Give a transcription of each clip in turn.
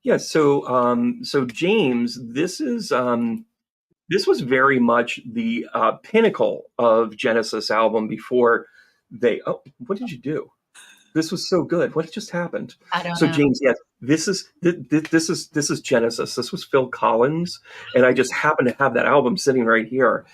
Yeah. So James, this was very much the pinnacle of Genesis album before they. Oh, what did you do? This was so good. What just happened? I don't So know. James, yes, this is Genesis. This was Phil Collins, and I just happen to have that album sitting right here.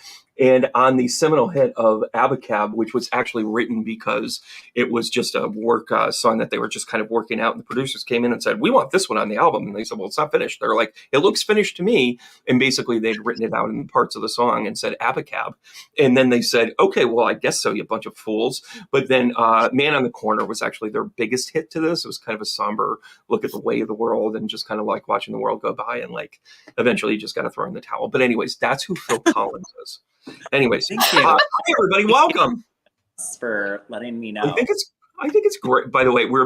And on the seminal hit of Abacab, which was actually written because it was just a work song that they were just kind of working out, and the producers came in and said, "We want this one on the album," and they said, "Well, it's not finished." They're like, "It looks finished to me," and basically they'd written it out in parts of the song and said Abacab, and then they said, "Okay, well, I guess so, you bunch of fools." But then Man on the Corner was actually their biggest hit to this. It was kind of a somber look at the way of the world and just kind of like watching the world go by, and like eventually you just got to throw in the towel. But anyways, that's who Phil Collins is. Anyways, Thank you. hi everybody, welcome. For letting me know. I think it's great. By the way, I was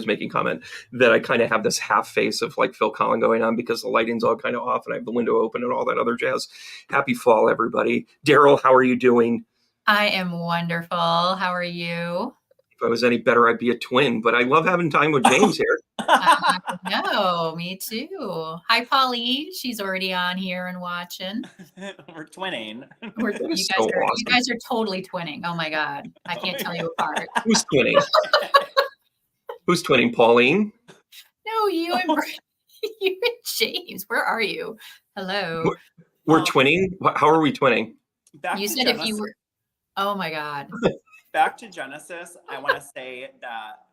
making comment that I kind of have this half face of like Phil Collins going on because the lighting's all kind of off and I have the window open and all that other jazz. Happy fall, everybody. Daryl, how are you doing? I am wonderful. How are you? If I was any better, I'd be a twin, but I love having time with James here. No, me too. Hi, Pauline. She's already on here and watching. We're twinning. You guys are totally twinning. Oh my God. I can't tell you apart. Who's twinning? Who's twinning? Pauline? No, you and you and James. Where are you? Hello. We're twinning? How are we twinning? You said Genesis. If you were. Oh my God. Back to Genesis, I want to say that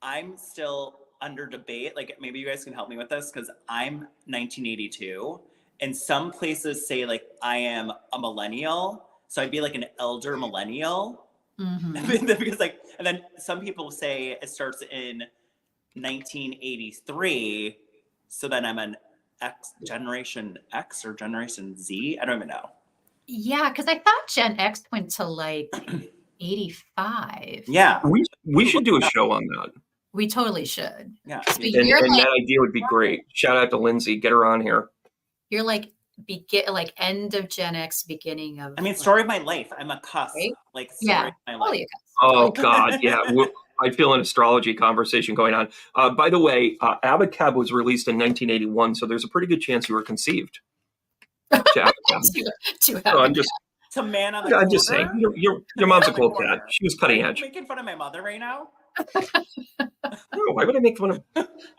I'm still under debate. Like, maybe you guys can help me with this because I'm 1982, and some places say like I am a millennial, so I'd be like an elder millennial. Mm-hmm. Because like, and then some people say it starts in 1983, so then I'm an Generation X or Generation Z. I don't even know. Yeah, because I thought Gen X went to like 85. Yeah. We should do a show on that. We totally should. Yeah. And that idea would be great. Shout out to Lindsay. Get her on here. You're like end of Gen X, beginning of. I mean, story of my life. I'm a cuss. Right? Like story of my life. Oh God, yeah. I feel an astrology conversation going on. By the way, Abacab was released in 1981, so there's a pretty good chance you were conceived. I'm just saying, your mom's a cool cat. She was cutting edge. Are you making fun of my mother right now? No, why would I make fun of?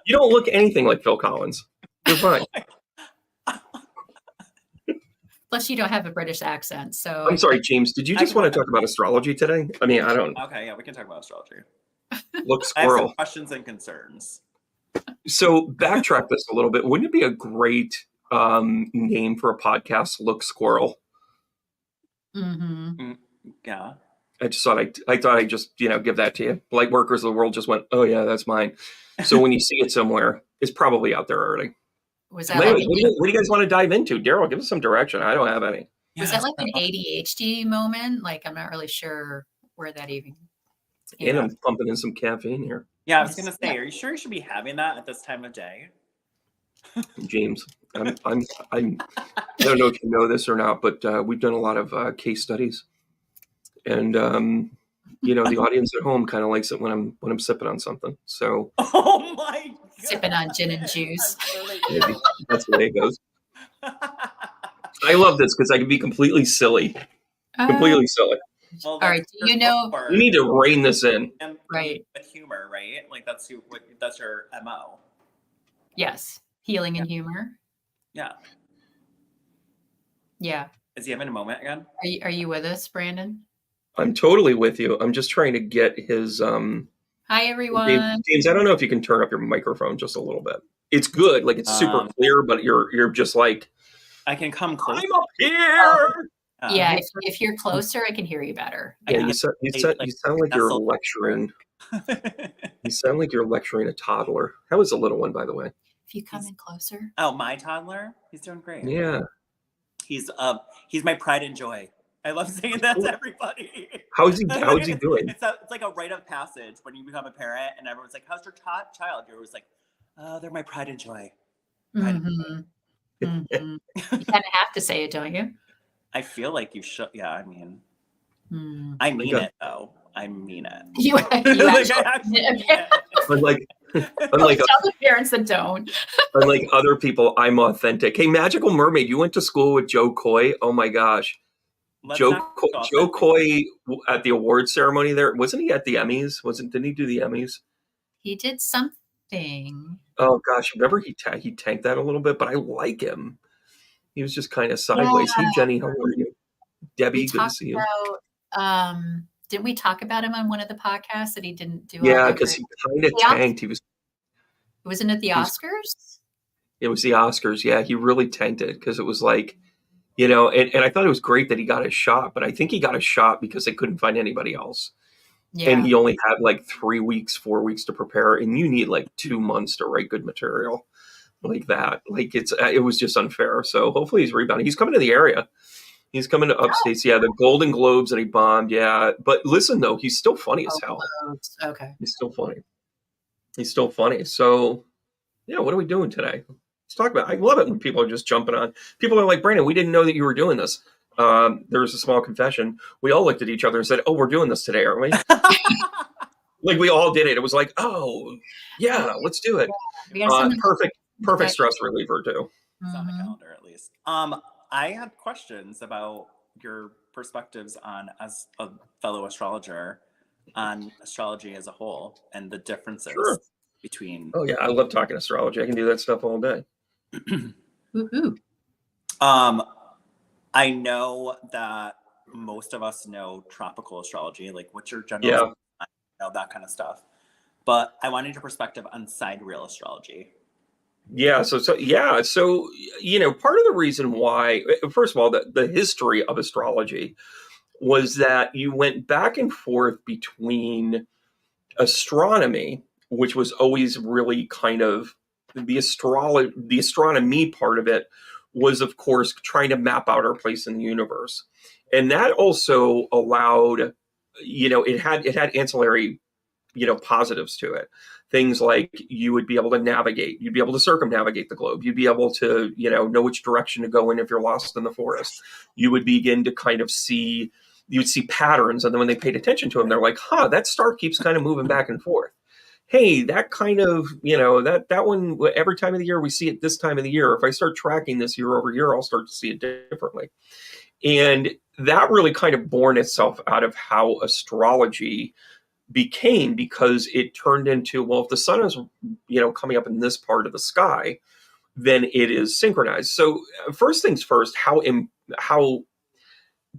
You don't look anything like Phil Collins. You're fine. Plus, you don't have a British accent, so. I'm sorry, James. Did you just want to talk about astrology today? I mean, I don't. Okay, yeah, we can talk about astrology. Look, squirrel. I have some questions and concerns. So backtrack this a little bit. Wouldn't it be a great name for a podcast? Look, squirrel. Mm-hmm. Yeah. I thought I'd just give that to you. Light workers of the world just went, oh yeah, that's mine. So when you see it somewhere, it's probably out there already. Was that what do you guys want to dive into? Daryl, give us some direction. I don't have any. Was that like an ADHD moment? Like, I'm not really sure where that even. And I'm pumping in some caffeine here. Yeah, I was gonna say, are you sure you should be having that at this time of day? James, I don't know if you know this or not, but we've done a lot of case studies, and the audience at home kind of likes it when I'm sipping on something. So, oh my God. Sipping on gin and juice. Maybe. That's the way it goes. I love this because I can be completely silly. Completely silly. Well, all right. Do you know? We need to rein this in. Right. With humor, right? Like that's your MO. Yes. Healing and humor. Yeah. Yeah. Is he having a moment again? Are you with us, Brandon? I'm totally with you. I'm just trying to get his Hi everyone. James, I don't know if you can turn up your microphone just a little bit. It's good, like it's super clear, but you're just like I can come close. I'm up here. Yeah, if you're closer, I can hear you better. Yeah, you sound like you're lecturing. You sound like you're lecturing a toddler. How is the little one, by the way? If you come in closer. Oh, my toddler? He's doing great. Yeah. He's my pride and joy. I love saying that to everybody. How is he doing? It's like a rite of passage when you become a parent and everyone's like, how's your child? You're always like, oh, they're my pride and joy. Mm-hmm. Mm-hmm. You kind of have to say it, don't you? I feel like you should. Yeah, I mean, I mean it though. I mean it. But like Unlike Tell the parents that don't. unlike other people, I'm authentic. Hey, Magical Mermaid, you went to school with Joe Coy. Oh my gosh, Let's not go Joe authentic. Coy at the award ceremony there, wasn't he at the Emmys? Didn't he do the Emmys? He did something. Oh gosh, remember he tanked that a little bit, but I like him. He was just kind of Yeah, sideways. Hey Jenny, how are you? we Debbie, good to talked see you. about, didn't we talk about him on one of the podcasts that he didn't do all Yeah, that because great? he kind of The Os- tanked. Wasn't it the He was Oscars? it was the Oscars. Yeah, he really tanked it because it was like, and I thought it was great that he got his shot, but I think he got a shot because they couldn't find anybody else. And Yeah. he only had like 3 weeks, 4 weeks to prepare, and you need like 2 months to write good material like that. Like it was just unfair. So hopefully he's rebounding. He's coming to the area. He's coming to upstates. Yeah, the Golden Globes that he bombed. Yeah, but listen though, he's still funny as hell. Okay. He's still funny. He's still funny. So yeah, what are we doing today? Let's talk about. I love it when people are just jumping on. People are like, Brandon, we didn't know that you were doing this. There was a small confession. We all looked at each other and said, "Oh, we're doing this today, aren't we?" Like we all did it. It was like, "Oh, yeah, let's do it." Perfect stress reliever too. It's on the calendar at least. I had questions about your perspectives on, as a fellow astrologer, on astrology as a whole and the differences Sure. between. Oh yeah, I love talking astrology. I can do that stuff all day. Woohoo. I know that most of us know tropical astrology, like what's your general, that kind of stuff. But I wanted your perspective on sidereal astrology. Yeah. So part of the reason why, first of all, the history of astrology was that you went back and forth between astronomy, which was always really kind of the astronomy part of it was, of course, trying to map out our place in the universe. And that also allowed, it had ancillary, positives to it. Things like you would be able to navigate, you'd be able to circumnavigate the globe, you'd be able to, know which direction to go in if you're lost in the forest. You would begin to kind of see, you would see patterns, and then when they paid attention to them, they're like, that star keeps kind of moving back and forth. Hey, that kind of, that one, every time of the year we see it this time of the year. If I start tracking this year over year, I'll start to see it differently. And that really kind of born itself out of how astrology became, because it turned into, well, if the sun is, coming up in this part of the sky, then it is synchronized. So first things first, how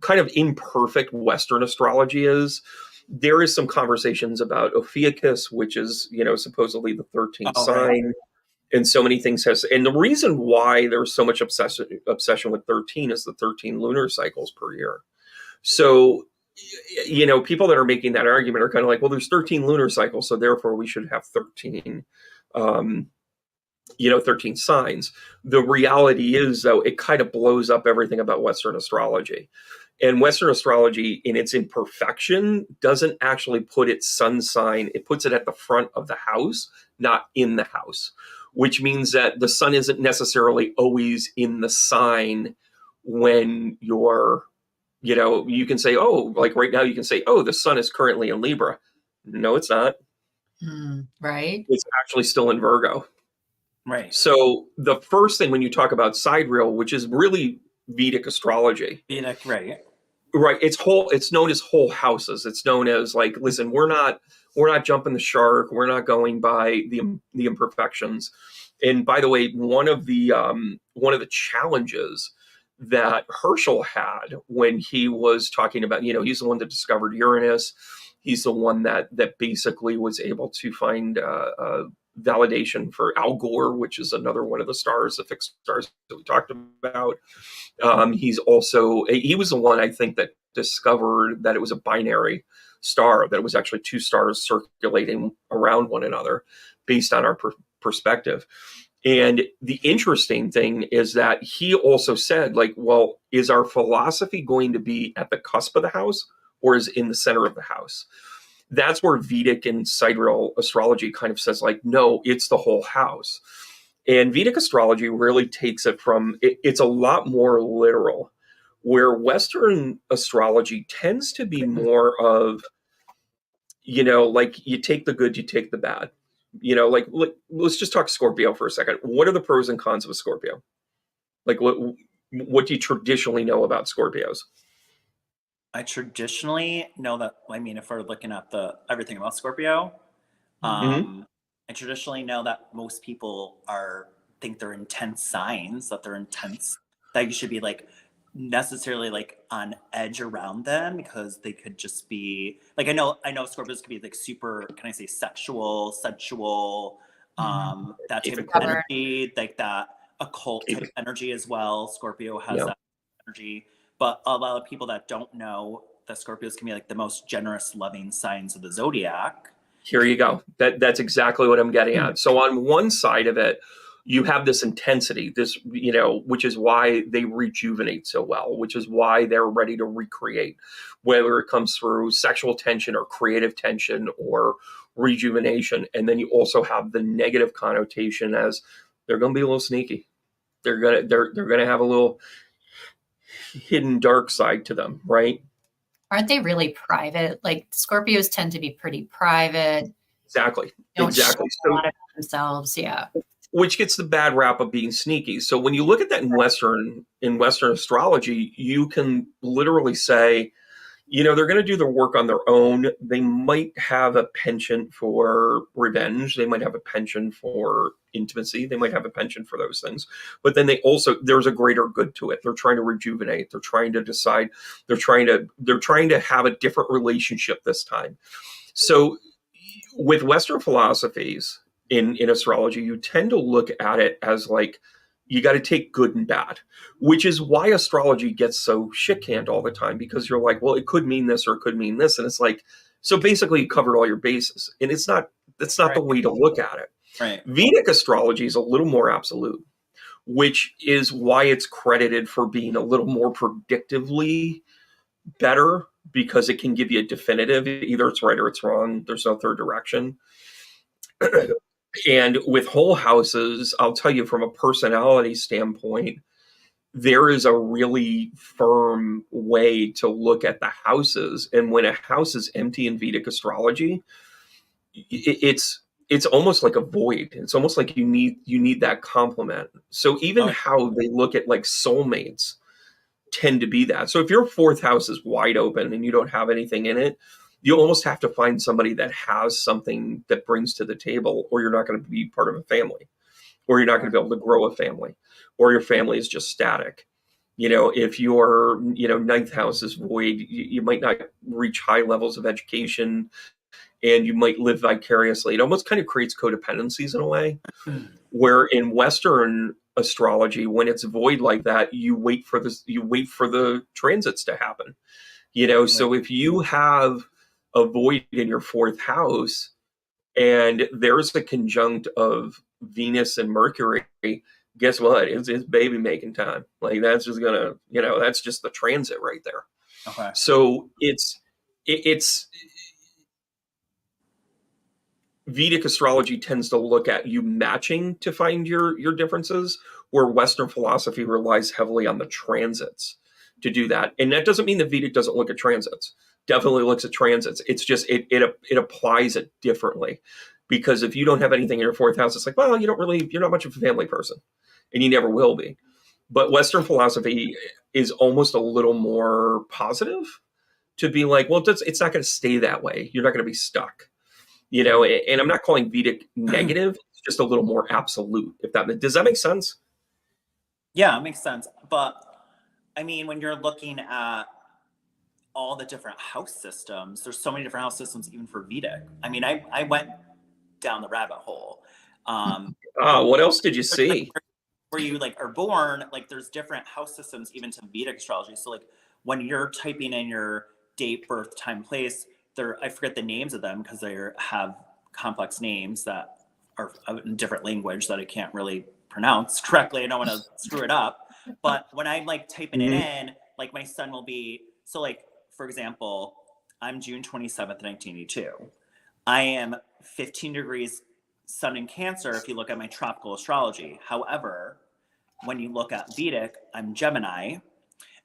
kind of imperfect Western astrology is. There is some conversations about Ophiuchus, which is, supposedly the 13th sign. Right. And so many things and the reason why there's so much obsession with 13 is the 13 lunar cycles per year. So, people that are making that argument are kind of like, well, there's 13 lunar cycles, so therefore we should have 13, 13 signs. The reality is, though, it kind of blows up everything about Western astrology. And Western astrology, in its imperfection, doesn't actually put its sun sign, it puts it at the front of the house, not in the house, which means that the sun isn't necessarily always in the sign when you're, you can say, oh, like right now you can say, oh, the sun is currently in Libra. No, it's not. Right. It's actually still in Virgo. Right. So the first thing when you talk about sidereal, which is really Vedic astrology. Vedic, right. Right. It's known as whole houses. It's known as like, listen, we're not jumping the shark. We're not going by the imperfections. And by the way, one of the challenges that Herschel had when he was talking about, he's the one that discovered Uranus. He's the one that basically was able to find validation for Algol, which is another one of the stars, the fixed stars that we talked about. He was the one, I think, that discovered that it was a binary star, that it was actually two stars circulating around one another based on our perspective. And the interesting thing is that he also said, like, well, is our philosophy going to be at the cusp of the house or is it in the center of the house? That's where Vedic and sidereal astrology kind of says, like, no, it's the whole house. And Vedic astrology really takes it from, it's a lot more literal, where Western astrology tends to be more of, like you take the good, you take the bad. like let's just talk Scorpio for a second. What are the pros and cons of a Scorpio? Like what do you traditionally know about Scorpios? I traditionally know that, I mean, if we're looking at everything about Scorpio, Mm-hmm. I traditionally know that most people think they're intense signs, that they're intense, that you should be like necessarily like on edge around them, because they could just be like, I know Scorpios could be like super, can I say sensual, that type Keep of it cool. energy, like that occult Keep type it. energy as well. Scorpio has Yeah. that energy, but a lot of people that don't know that Scorpios can be like the most generous, loving signs of the zodiac. Here you go. That's exactly what I'm getting at. So on one side of it, you have this intensity, which is why they rejuvenate so well, which is why they're ready to recreate, whether it comes through sexual tension or creative tension or rejuvenation. And then you also have the negative connotation as they're going to be a little sneaky. They're gonna have a little hidden dark side to them, right? Aren't they really private? Like Scorpios tend to be pretty private, Exactly. don't share a So lot about themselves. Yeah. which gets the bad rap of being sneaky. So when you look at that in Western astrology, you can literally say, they're going to do their work on their own. They might have a penchant for revenge. They might have a penchant for intimacy. They might have a penchant for those things. But then there's a greater good to it. They're trying to rejuvenate. They're trying to decide. They're trying to have a different relationship this time. So with Western philosophies in astrology, you tend to look at it as like you got to take good and bad, which is why astrology gets so shit canned all the time, because you're like, well, it could mean this or it could mean this. And it's like, so basically you covered all your bases. And that's not the Right. way to look at it. Right. Vedic astrology is a little more absolute, which is why it's credited for being a little more predictively better, because it can give you a definitive, either it's right or it's wrong. There's no third direction. And with whole houses, I'll tell you from a personality standpoint, there is a really firm way to look at the houses. And when a house is empty in Vedic astrology, it's almost like a void. It's almost like you need that complement. So even Oh, how they look at like soulmates tend to be that. So if your fourth house is wide open and you don't have anything in it, you almost have to find somebody that has something that brings to the table, or you're not going to be part of a family, or you're not going to be able to grow a family, or your family is just static. If your ninth house is void, you might not reach high levels of education, and you might live vicariously. It almost kind of creates codependencies in a way, where in Western astrology, when it's void like that, you wait for the transits to happen. So if you have a void in your fourth house and there's a conjunct of Venus and Mercury, guess what? It's baby making time. Like that's just that's just the transit right there. okay. So it's Vedic astrology tends to look at you matching to find your differences, where Western philosophy relies heavily on the transits to do that. And that doesn't mean that Vedic doesn't look at transits. Definitely looks at transits. It's just it applies it differently, because if you don't have anything in your fourth house, it's like, well, you're not much of a family person, and you never will be. But Western philosophy is almost a little more positive, to be like, well, it's not going to stay that way. You're not going to be stuck. And I'm not calling Vedic negative. It's just a little more absolute. Does that make sense? Yeah, it makes sense. But I mean, when you're looking at all the different house systems, there's so many different house systems, even for Vedic. I mean, I went down the rabbit hole. What else did you Like, see? where you like are born, like there's different house systems even to Vedic astrology. So like when you're typing in your date, birth, time, place, I forget the names of them because they have complex names that are in different language that I can't really pronounce correctly. I don't want to screw it up. But when I'm like typing it in, like my sun will be, so like, for example, I'm June 27th, 1982. I am 15 degrees sun in Cancer if you look at my tropical astrology. However, when you look at Vedic, I'm Gemini.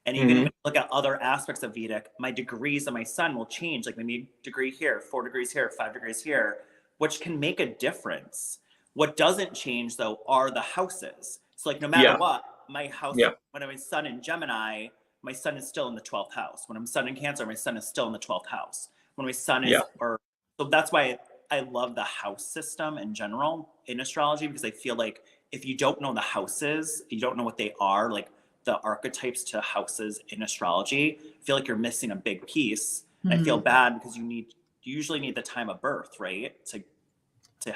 And even when you look at other aspects of Vedic, my degrees of my sun will change. Like maybe a degree here, 4 degrees here, 5 degrees here. which can make a difference. What doesn't change though are the houses. So like no matter Yeah. what, my house, Yeah. when I'm sun in Gemini, my sun is still in the 12th house. When I'm sun in Cancer, my sun is still in the 12th house. When my sun Yeah. is, or so that's why I love the house system in general in astrology, because I feel like if you don't know the houses, you don't know what they are, like the archetypes to houses in astrology, I feel like you're missing a big piece. And I feel bad because you usually need the time of birth, right? To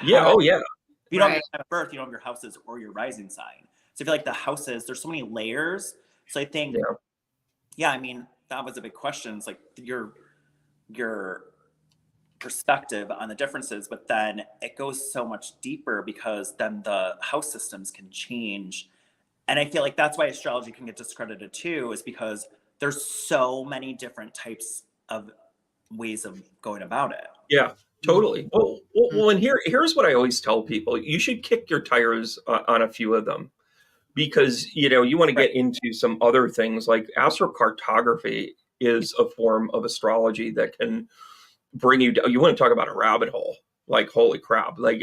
Yeah. have Oh, it. yeah. If you don't have Right. your time of birth, you don't have your houses or your rising sign. So I feel like the houses, there's so many layers. So I think, Yeah. yeah, I mean, that was a big question. It's like your perspective on the differences, but then it goes so much deeper because then the house systems can change. And I feel like that's why astrology can get discredited too, is because there's so many different types of ways of going about it. Yeah, totally. Well, and here's what I always tell people: you should kick your tires on a few of them, because you want to Right. get into some other things. Like astrocartography is a form of astrology that can bring you down. You want to talk about a rabbit hole? Like, holy crap! Like,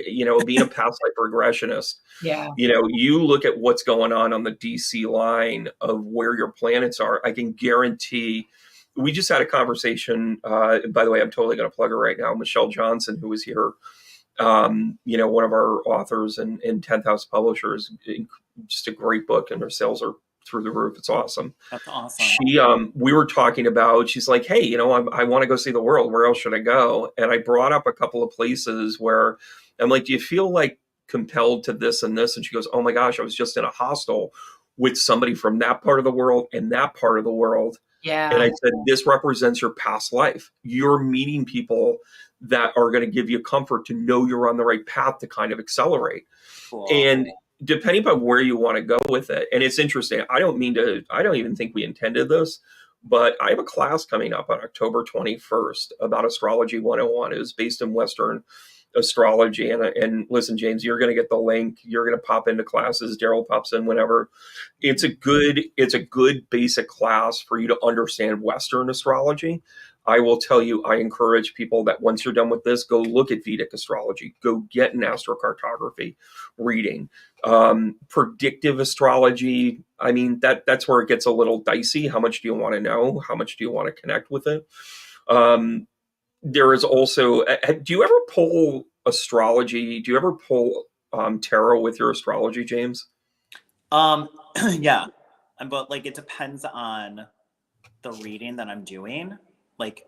being a past life regressionist, Yeah. you look at what's going on the DC line of where your planets are. I can guarantee. We just had a conversation. By the way, I'm totally going to plug her right now. Michelle Johnson, who was here, one of our authors and 10th House publishers, just a great book, and her sales are through the roof. It's awesome. That's awesome. We were talking about, she's like, hey, I want to go see the world. Where else should I go? And I brought up a couple of places where I'm like, do you feel like compelled to this and this? And she goes, oh my gosh, I was just in a hostel with somebody from that part of the world and that part of the world. And I Yeah. said, this represents your past life. You're meeting people that are going to give you comfort to know you're on the right path to kind of accelerate. Cool. And depending on where you want to go with it, and it's interesting, I don't even think we intended this, but I have a class coming up on October 21st about Astrology 101. It is based in Western astrology. And listen, James, you're going to get the link. You're going to pop into classes. Daryl pops in whenever. It's a good basic class for you to understand Western astrology. I will tell you, I encourage people that once you're done with this, go look at Vedic astrology, go get an astrocartography reading. Predictive astrology, I mean, that's where it gets a little dicey. How much do you want to know? How much do you want to connect with it? There is also, do you ever pull astrology? Do you ever pull tarot with your astrology, James? Yeah, but like it depends on the reading that I'm doing, like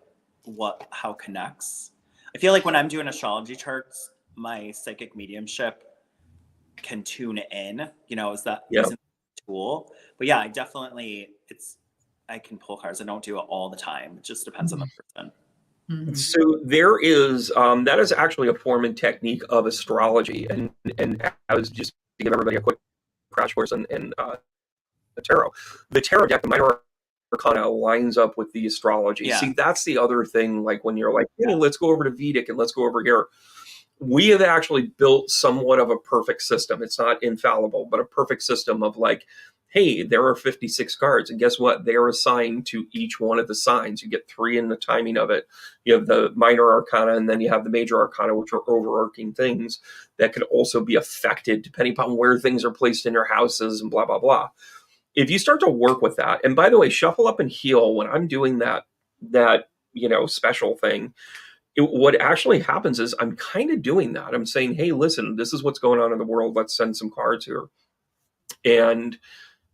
how connects. I feel like when I'm doing astrology charts, my psychic mediumship can tune in, is that using the tool. But yeah, I can pull cards. I don't do it all the time. It just depends on the person. So there is that is actually a form and technique of astrology, and I was just to give everybody a quick crash course in the tarot. The tarot deck, the minor arcana, lines up with the astrology. Yeah. See, that's the other thing. Like when you're like, hey, let's go over to Vedic and let's go over here. We have actually built somewhat of a perfect system. It's not infallible, but a perfect system of like, hey, there are 56 cards. And guess what? They are assigned to each one of the signs. You get 3 in the timing of it. You have the minor arcana, and then you have the major arcana, which are overarching things that could also be affected depending upon where things are placed in your houses and blah, blah, blah. If you start to work with that, and by the way, shuffle up and heal, when I'm doing that special thing, what actually happens is I'm kind of doing that. I'm saying, hey, listen, this is what's going on in the world. Let's send some cards here. And,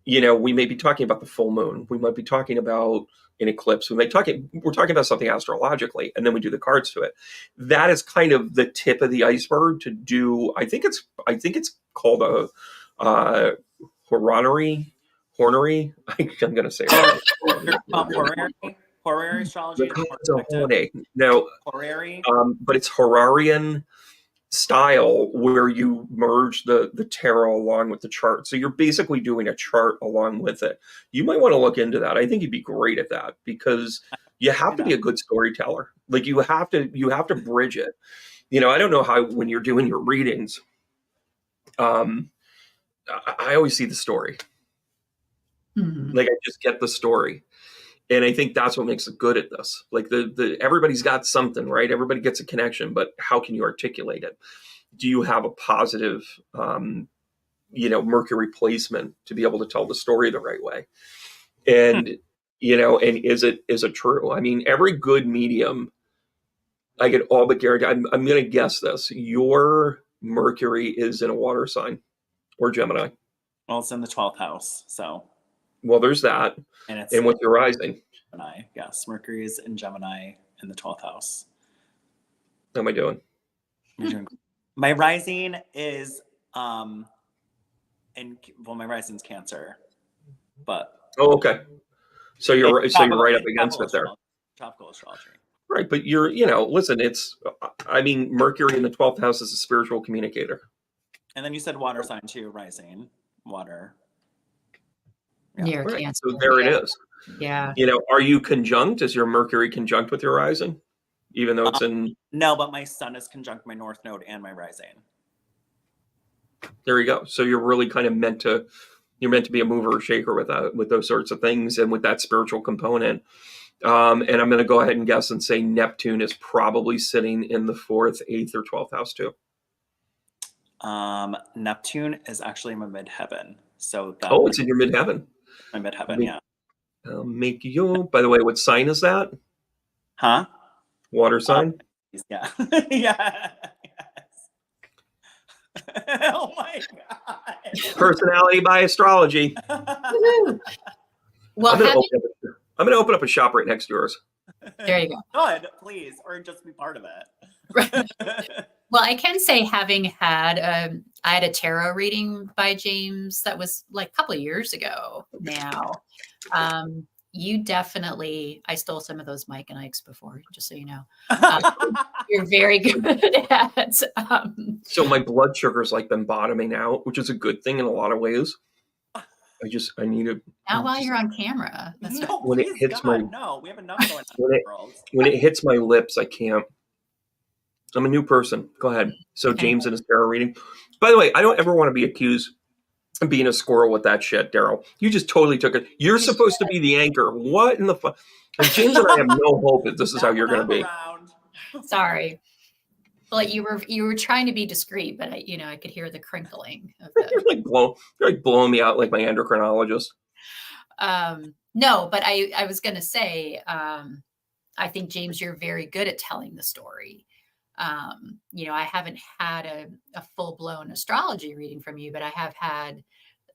we may be talking about the full moon. We might be talking about an eclipse. We're talking about something astrologically, and then we do the cards to it. That is kind of the tip of the iceberg to do. I think it's called a horary. I'm going to say it. Horary astrology. No, horary. But it's Horarian style where you merge the tarot along with the chart. So you're basically doing a chart along with it. You might want to look into that. I think you'd be great at that because you have to be a good storyteller. Like you have to bridge it. I don't know how when you're doing your readings, I always see the story. Like I just get the story. And I think that's what makes it good at this. Like the everybody's got something, right? Everybody gets a connection, but how can you articulate it? Do you have a positive, Mercury placement to be able to tell the story the right way? And, and is it true? I mean, every good medium, I can all but guarantee, I'm going to guess this. Your Mercury is in a water sign or Gemini. Well, it's in the 12th house, so. Well, there's that. And with your rising. Gemini, yes. Mercury is in Gemini in the 12th house. How am I doing? You're doing great. My rising is, my rising's Cancer, but. Oh, okay. So you're right up against it there. Tropical astrology. Right, but listen, Mercury in the 12th house is a spiritual communicator. And then you said water sign too, rising, water. Yeah. Right. Cancer. So there it is. Yeah. Are you conjunct? Is your Mercury conjunct with your rising? Even though it's in... No, but my sun is conjunct my north node and my rising. There you go. So you're really kind of meant to be a mover or shaker with those sorts of things and with that spiritual component. And I'm going to go ahead and guess and say Neptune is probably sitting in the 4th, 8th, or 12th house too. Neptune is actually in my midheaven. So it's in your midheaven. My midheaven, yeah. By the way, what sign is that? Huh? Water sign? Yeah. Yeah. Yes. Oh my God. Personality by astrology. Well, I'm going to open up a shop right next to yours. There you go. Good, please, or just be part of it. Well, I can say having had I had a tarot reading by James that was like a couple of years ago now. You definitely, I stole some of those Mike and Ike's before, just so you know. You're very good at. So my blood sugar's like been bottoming out, which is a good thing in a lot of ways. I need to. Not while you're on camera. No, when it hits God, no, we have enough going on in the world. When it hits my lips, I can't. I'm a new person. Go ahead. So James in his tarot reading. By the way, I don't ever want to be accused of being a squirrel with that shit, Daryl. You just totally took it. You're supposed to be the anchor. What in the fuck? James and I have no hope that this is how you're going to be. Sorry. Well, you were trying to be discreet, but I could hear the crinkling of the... You're like blowing me out like my endocrinologist. No, but I was going to say, I think, James, you're very good at telling the story. I haven't had a full-blown astrology reading from you, but I have had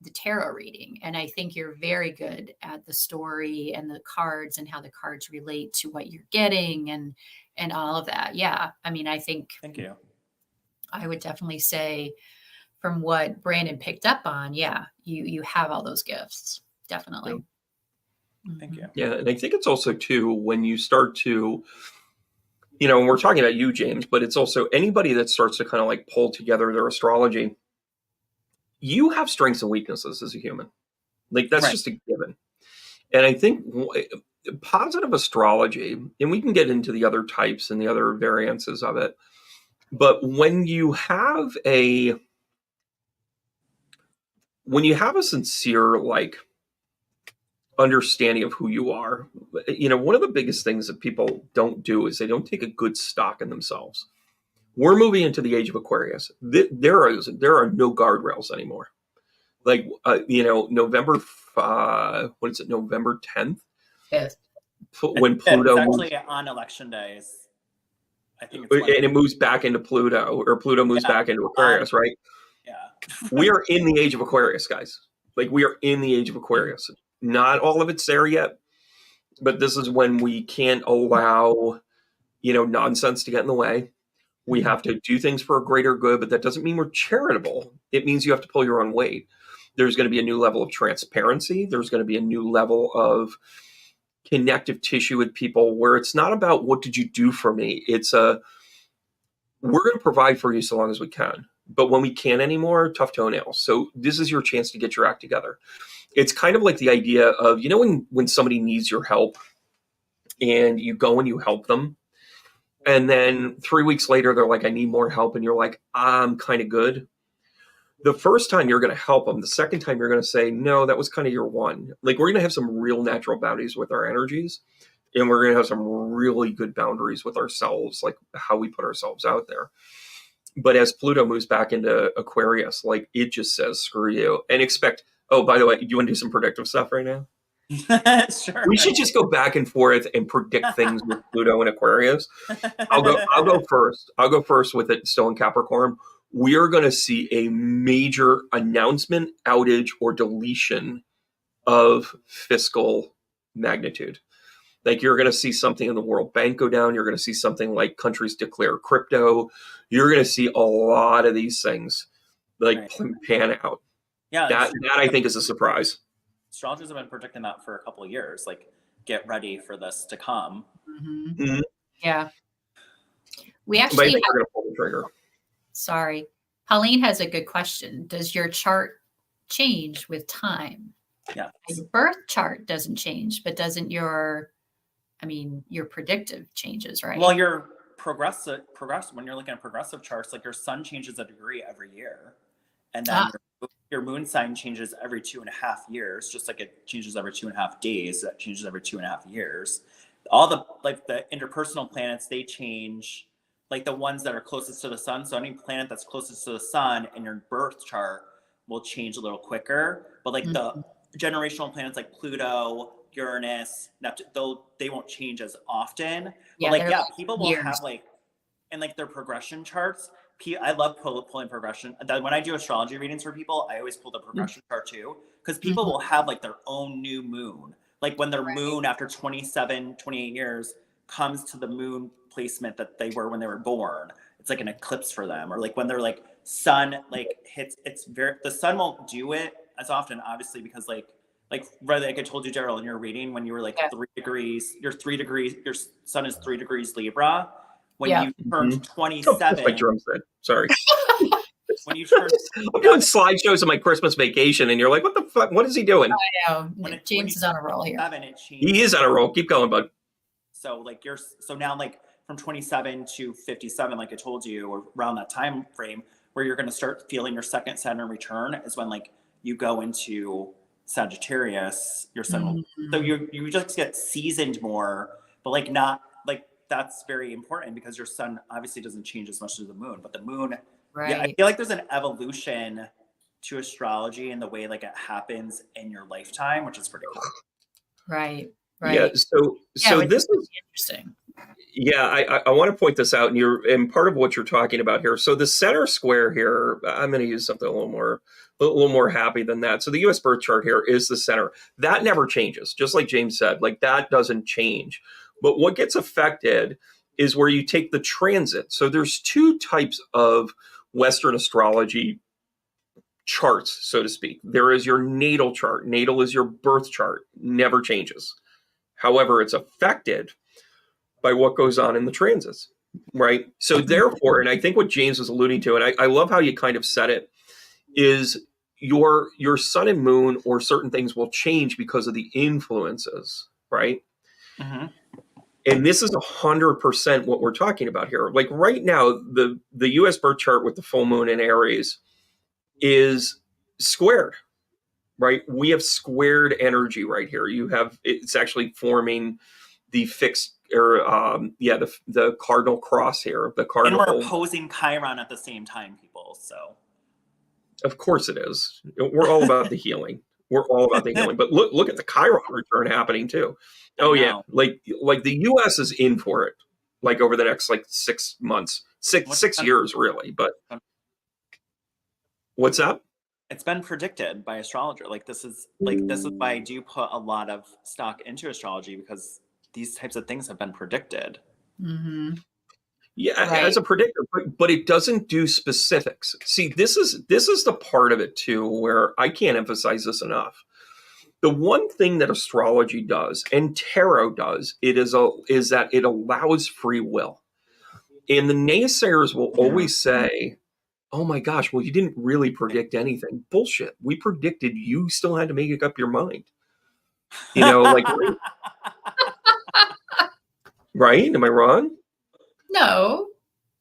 the tarot reading. And I think you're very good at the story and the cards and how the cards relate to what you're getting and all of that. Yeah. I mean, I think... Thank you. I would definitely say from what Brandon picked up on, yeah, you have all those gifts. Definitely. Yeah. Thank you. Yeah. And I think it's also too, when you start to, and we're talking about you, James, but it's also anybody that starts to kind of like pull together their astrology. You have strengths and weaknesses as a human. Like that's just a given. And I think positive astrology, and we can get into the other types and the other variances of it. But when you have a sincere, like, understanding of who you are, one of the biggest things that people don't do is they don't take a good stock in themselves. We're moving into the age of Aquarius. There are no guardrails anymore. Like, November 10th? Yes. When Pluto it's actually on election days. I think it's and it moves back into Pluto, or Pluto moves back into Aquarius, right? Yeah. We are in the age of Aquarius, guys. Like, we are in the age of Aquarius. Not all of it's there yet, but this is when we can't allow, nonsense to get in the way. We have to do things for a greater good, but that doesn't mean we're charitable. It means you have to pull your own weight. There's going to be a new level of transparency. There's going to be a new level of connective tissue with people where it's not about what did you do for me. It's we're going to provide for you so long as we can. But when we can't anymore, tough toenails. So this is your chance to get your act together. It's kind of like the idea of, when somebody needs your help and you go and you help them. And then 3 weeks later, they're like, I need more help. And you're like, I'm kind of good. the first time you're going to help them. The second time you're going to say, no, that was kind of your one. Like, we're going to have some real natural boundaries with our energies, and we're going to have some really good boundaries with ourselves, like how we put ourselves out there. But as Pluto moves back into Aquarius, like, it just says, screw you, and expect, oh, by the way, do you want to do some predictive stuff right now? Sure. We should just go back and forth and predict things with Pluto and Aquarius. I'll go first. I'll go first with it still in Capricorn. We are going to see a major announcement, outage, or deletion of fiscal magnitude. Like, you're going to see something in the World Bank go down. You're going to see something like countries declare crypto. You're going to see a lot of these things like pan out. Yeah, that I think is a surprise. Astrologers have been predicting that for a couple of years. Like, get ready for this to come. Mm-hmm. Mm-hmm. Yeah. We actually we're going to pull the trigger. Sorry. Pauline has a good question. Does your chart change with time? Yeah. Your birth chart doesn't change, but doesn't your predictive changes, right? Well, your progressive when you're looking at progressive charts, like, your sun changes a degree every year. And then your moon sign changes every 2.5 years, just like it changes every 2.5 days. That changes every 2.5 years. All the interpersonal planets, they change, like the ones that are closest to the sun. So any planet that's closest to the sun in your birth chart will change a little quicker. But like the generational planets like Pluto, Uranus, Neptune, they won't change as often. But people will have in like their progression charts. I love pulling progression. When I do astrology readings for people, I always pull the progression chart too, because people will have like their own new moon. Like when their moon after 27, 28 years comes to the moon placement that they were when they were born, it's like an eclipse for them. Or like when their like sun like hits, the sun won't do it as often, obviously, because like I told you, Daryl, in your reading, when you were like 3 degrees, your sun is 3 degrees Libra. When you turned 27, like Jerome said, sorry. When you turned, I'm doing slideshows on my Christmas vacation, and you're like, "What the fuck? What is he doing?" I know. James is on a roll here. He is on a roll. Keep going, bud. So like now like from 27 to 57, like I told you, or around that time frame where you're going to start feeling your second Saturn return is when like you go into Sagittarius. Your sun, so you just get seasoned more, but like not like. That's very important because your sun obviously doesn't change as much as the moon, but the moon, I feel like there's an evolution to astrology and the way like it happens in your lifetime, which is pretty cool. Right. Yeah. So this is interesting. Yeah, I want to point this out, and part of what you're talking about here. So the center square here, I'm going to use something a little more happy than that. So the U.S. birth chart here is the center. That never changes, just like James said. Like, that doesn't change. But what gets affected is where you take the transit. So there's 2 types of Western astrology charts, so to speak. There is your natal chart. Natal is your birth chart, never changes. However, it's affected by what goes on in the transits, right? So therefore, and I think what James was alluding to, and I love how you kind of said it, is your sun and moon or certain things will change because of the influences, right? Mm-hmm. And this is 100% what we're talking about here. Like right now, the U.S. birth chart with the full moon in Aries is squared, right? We have squared energy right here. It's actually forming the fixed, or the cardinal cross here. The cardinal. And we're opposing Chiron at the same time, people. So. Of course it is. We're all about the healing. We're all about the healing. But look at the Chiron return happening too. Oh yeah, like the U.S. is in for it. Like over the next like 6 months, six years really. But what's up? It's been predicted by astrologer. Like this is why I do put a lot of stock into astrology, because these types of things have been predicted. Mm-hmm. Yeah, right. As a predictor, but it doesn't do specifics. See, this is the part of it too where I can't emphasize this enough. The one thing that astrology does and tarot does, is that it allows free will. And the naysayers will always say, "Oh my gosh, well, you didn't really predict anything." Bullshit. We predicted, you still had to make up your mind. Like right? Am I wrong? No.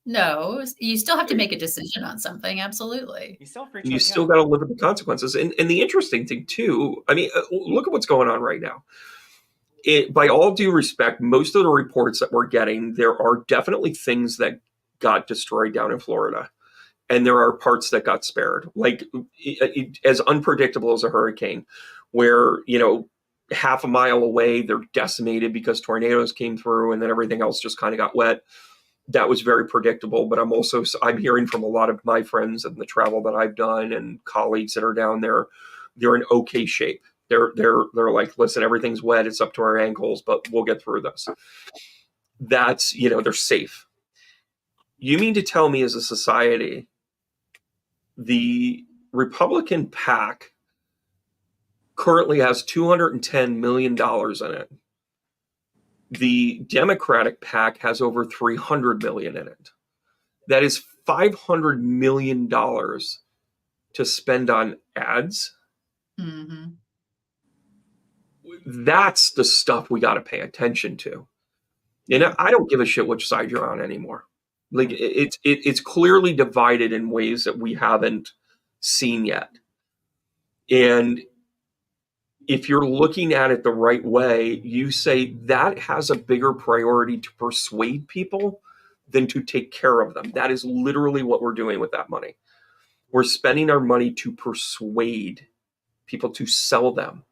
No, you still have to make a decision on something. Absolutely. You still have free You choice. still Yeah. got to live with the consequences. And the interesting thing too, I mean, look at what's going on right now. By all due respect, most of the reports that we're getting, there are definitely things that got destroyed down in Florida, and there are parts that got spared. Like as unpredictable as a hurricane, where half a mile away they're decimated because tornadoes came through, and then everything else just kind of got wet. That was very predictable. But I'm hearing from a lot of my friends and the travel that I've done and colleagues that are down there, they're in okay shape. They're like, listen, everything's wet. It's up to our ankles, but we'll get through this. That's they're safe. You mean to tell me, as a society, the Republican PAC currently has $210 million in it. The Democratic PAC has over $300 million in it. That is $500 million to spend on ads. Mm-hmm. That's the stuff we got to pay attention to. And I don't give a shit which side you're on anymore. Like it's clearly divided in ways that we haven't seen yet. And if you're looking at it the right way, you say that has a bigger priority to persuade people than to take care of them. That is literally what we're doing with that money. We're spending our money to persuade people, to sell them.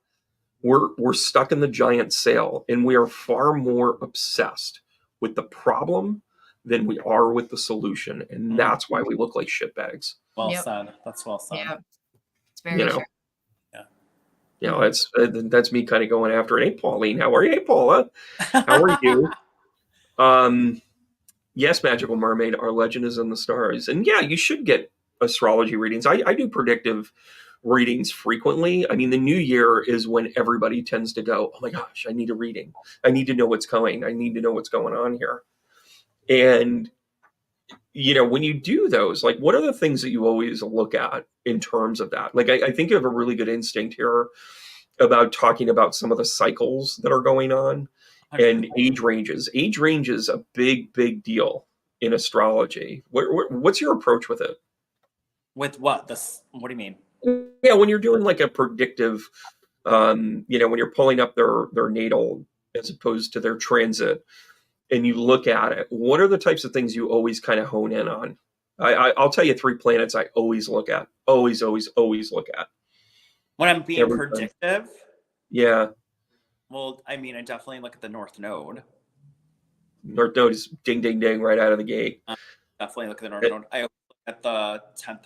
We're stuck in the giant sale, and we are far more obsessed with the problem than we are with the solution. And that's why we look like shitbags. Well said. That's well said. Yeah, it's very true. That's me kind of going after it. Hey, Pauline, how are you? Hey, Paula, how are you? Yes, Magical Mermaid, our legend is in the stars. And yeah, you should get astrology readings. I do predictive readings frequently. I mean, the new year is when everybody tends to go, oh my gosh, I need a reading. I need to know what's coming. I need to know what's going on here. And, when you do those, like, what are the things that you always look at in terms of that? Like, I think you have a really good instinct here about talking about some of the cycles that are going on and age ranges. Age range is a big, big deal in astrology. What's your approach with it? With what? What do you mean? Yeah, when you're doing like a predictive, when you're pulling up their natal as opposed to their transit, and you look at it, what are the types of things you always kind of hone in on? I'll tell you 3 planets I always look at. Always, always, always look at. When I'm being predictive? Yeah. Well, I mean, I definitely look at the North Node. North Node is ding, ding, ding right out of the gate. Definitely look at the North Node. I look at the 10th,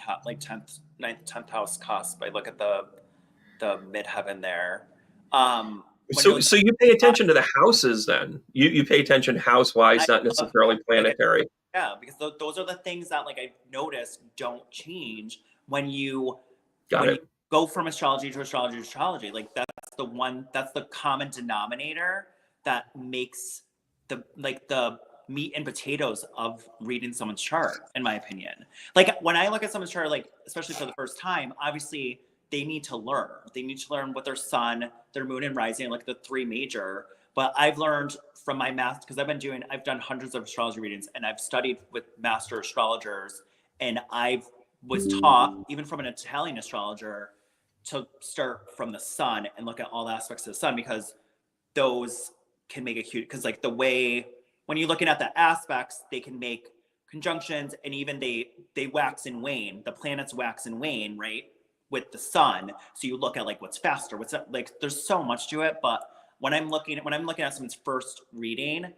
9th, 10th house cusp. I look at the midheaven there. So you pay attention to the houses then. You pay attention house-wise, not necessarily planetary. Yeah, because those are the things that I've noticed don't change when you go from astrology to astrology to astrology. Like that's the common denominator that makes the meat and potatoes of reading someone's chart, in my opinion. Like when I look at someone's chart, especially for the first time, obviously they need to learn. They need to learn what their sun, their moon, and rising, like the 3 major. But I've learned from my math, because I've done hundreds of astrology readings, and I've studied with master astrologers, and I was taught, even from an Italian astrologer, to start from the sun and look at all aspects of the sun, because those can make a huge, because the way, when you're looking at the aspects, they can make conjunctions, and even they wax and wane. The planets wax and wane, right? With the sun. So you look at what's faster, what's there's so much to it. But when I'm looking at someone's first reading,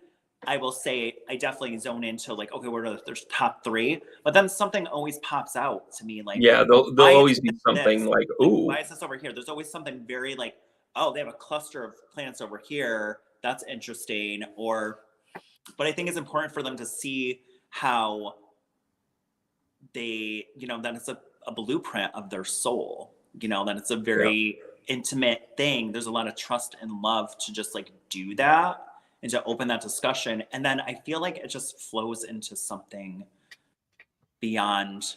I will say I definitely zone into okay, what are there's top 3, but then something always pops out to me. Yeah, there'll always be something ooh, why is this over here? There's always something very oh, they have a cluster of planets over here. That's interesting. But I think it's important for them to see how they, that it's a blueprint of their soul, that it's a very intimate thing. There's a lot of trust and love to just do that and to open that discussion. And then I feel like it just flows into something beyond,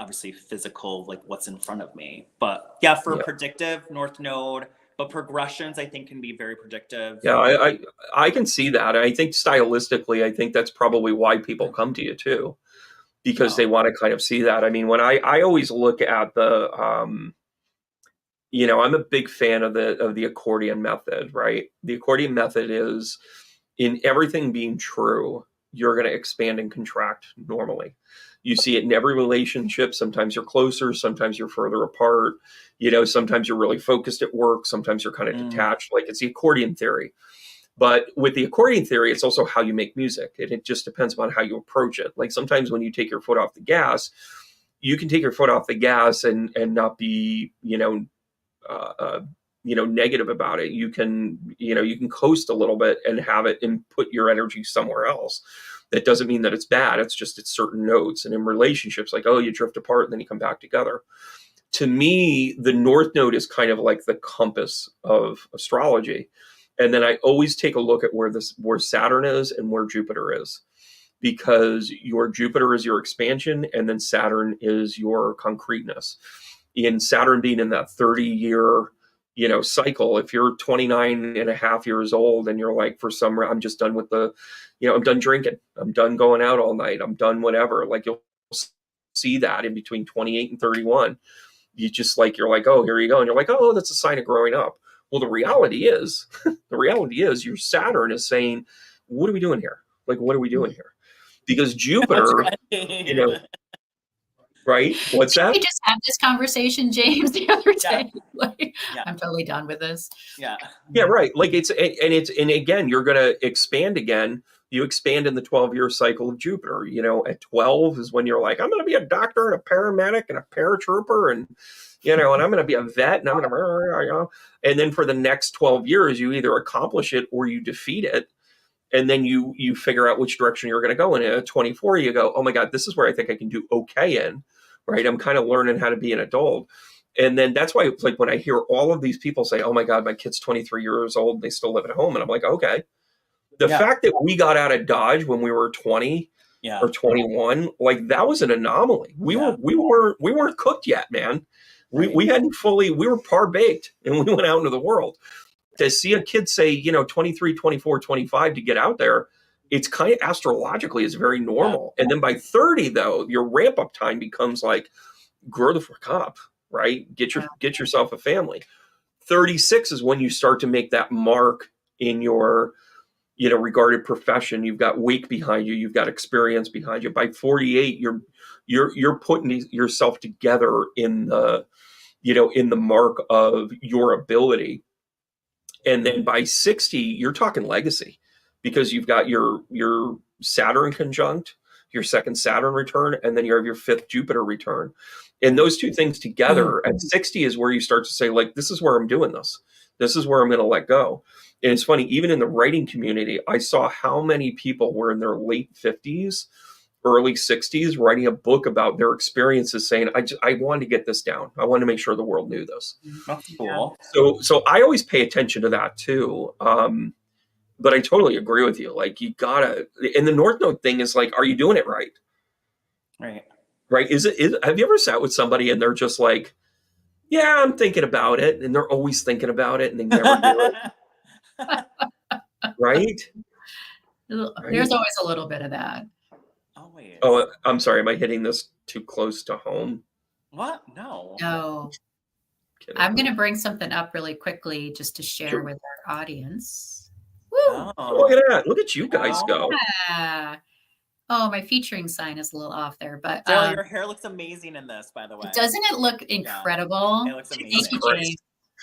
obviously physical, what's in front of me. But yeah, for predictive, North Node, but progressions I think can be very predictive. Yeah, I can see that. I think stylistically, I think that's probably why people come to you too, because they want to kind of see that. I mean, when I always look at the I'm a big fan of the accordion method, right? The accordion method is, in everything being true, you're going to expand and contract normally. You see it in every relationship. Sometimes you're closer, sometimes you're further apart. Sometimes you're really focused at work, sometimes you're kind of detached. Like, it's the accordion theory. But with the accordion theory, it's also how you make music. And it just depends upon how you approach it. Like, sometimes when you take your foot off the gas, you can take your foot off the gas and not be, negative about it. You can coast a little bit and have it and put your energy somewhere else. That doesn't mean that it's bad. It's just, it's certain notes. And in relationships, like, oh, you drift apart and then you come back together. To me, the North Node is kind of like the compass of astrology. And then I always take a look at where Saturn is and where Jupiter is, because your Jupiter is your expansion, and then Saturn is your concreteness. In Saturn being in that 30-year, cycle, if you're 29 and a half years old and you're like, for some reason, I'm just done with I'm done drinking, I'm done going out all night, I'm done whatever. Like, you'll see that in between 28 and 31. You're like, oh, here you go. And you're like, oh, that's a sign of growing up. Well, the reality is your Saturn is saying, what are we doing here? Like, what are we doing here? Because Jupiter, right? What's that? We just had this conversation, James, the other day. Yeah. I'm totally done with this. Yeah. Yeah, right. Like, and again, you're going to expand again. You expand in the 12-year cycle of Jupiter. At 12 is when you're like, I'm going to be a doctor and a paramedic and a paratrooper, and and I'm going to be a vet, and I'm going to, and then for the next 12 years, you either accomplish it or you defeat it. And then you figure out which direction you're going to go in. At 24, you go, oh my God, this is where I think I can do okay in, right? I'm kind of learning how to be an adult. And then that's why, like, when I hear all of these people say, oh my God, my kid's 23 years old and they still live at home. And I'm like, okay. The fact that we got out of Dodge when we were 20 or 21, like, that was an anomaly. We weren't cooked yet, man. We hadn't fully, we were par baked, and we went out into the world. To see a kid say, 23, 24, 25 to get out there, it's kind of astrologically is very normal. And then by 30, though, your ramp up time becomes like, grow the fuck up, right? Get yourself a family. 36 is when you start to make that mark in your, regarded profession. You've got weight behind you. You've got experience behind you. By 48, you're putting yourself together in the, in the mark of your ability. And then by 60, you're talking legacy, because you've got your Saturn conjunct, your second Saturn return, and then you have your fifth Jupiter return. And those two things together at 60 is where you start to say, like, this is where I'm doing this. This is where I'm going to let go. And it's funny, even in the writing community, I saw how many people were in their late 50s, early 60s, writing a book about their experiences, saying, I wanted to get this down. I wanted to make sure the world knew this. That's cool. So I always pay attention to that too. But I totally agree with you. Like, you gotta, and the North Node thing is like, are you doing it right? Right. Right. Have you ever sat with somebody and they're just like, yeah, I'm thinking about it. And they're always thinking about it and they never do it. Right? There's always a little bit of that. Always. Oh, I'm sorry. Am I hitting this too close to home? What? No. No. I'm going to bring something up really quickly just to share with our audience. Woo! Oh. Look at that. Look at you guys go. Yeah. Oh, my featuring sign is a little off there, but Daryl, your hair looks amazing in this, by the way. Doesn't it look incredible? It looks amazing. Thank you, James.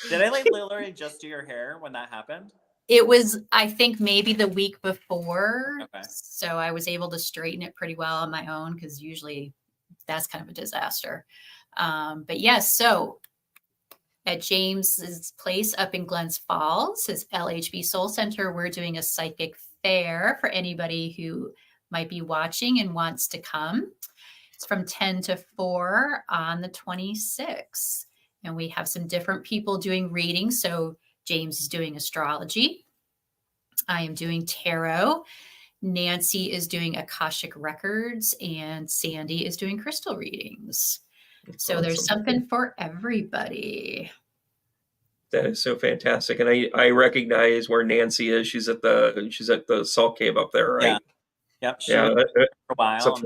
Did I literally just do your hair when that happened? It was, I think, maybe the week before. Okay. So I was able to straighten it pretty well on my own, because usually that's kind of a disaster. But yes, so at James's place up in Glens Falls, his LHB Soul Center, we're doing a psychic fair for anybody who might be watching and wants to come. It's from 10 to 4 on the 26th. And we have some different people doing readings. So James is doing astrology. I am doing tarot. Nancy is doing Akashic records, and Sandy is doing crystal readings. So there's something for everybody. That is so fantastic. And I recognize where Nancy is. She's at the Salt Cave up there, Yeah. right? Yep. She Yeah. was for a It's a while.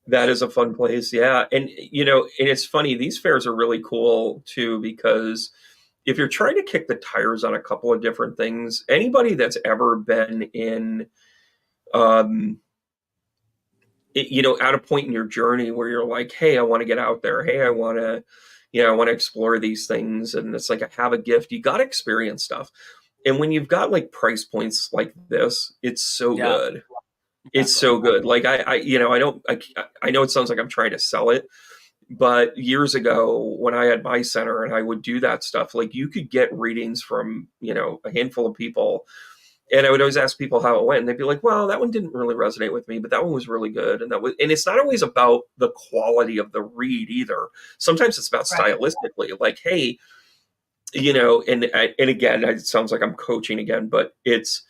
That is a fun place. Yeah. And, and it's funny, these fairs are really cool too, because if you're trying to kick the tires on a couple of different things, anybody that's ever been in, um, at a point in your journey where you're like, hey, I want to get out there. Hey, I want to explore these things. And it's like, I have a gift. You got to experience stuff. And when you've got like price points like this, it's so Yeah. good. It's so good. Like I know it sounds like I'm trying to sell it, but years ago when I had my center and I would do that stuff, like you could get readings from, a handful of people. And I would always ask people how it went. And they'd be like, well, that one didn't really resonate with me, but that one was really good. And and it's not always about the quality of the read either. Sometimes it's about Right. stylistically, like, hey, and again, it sounds like I'm coaching again, but it's,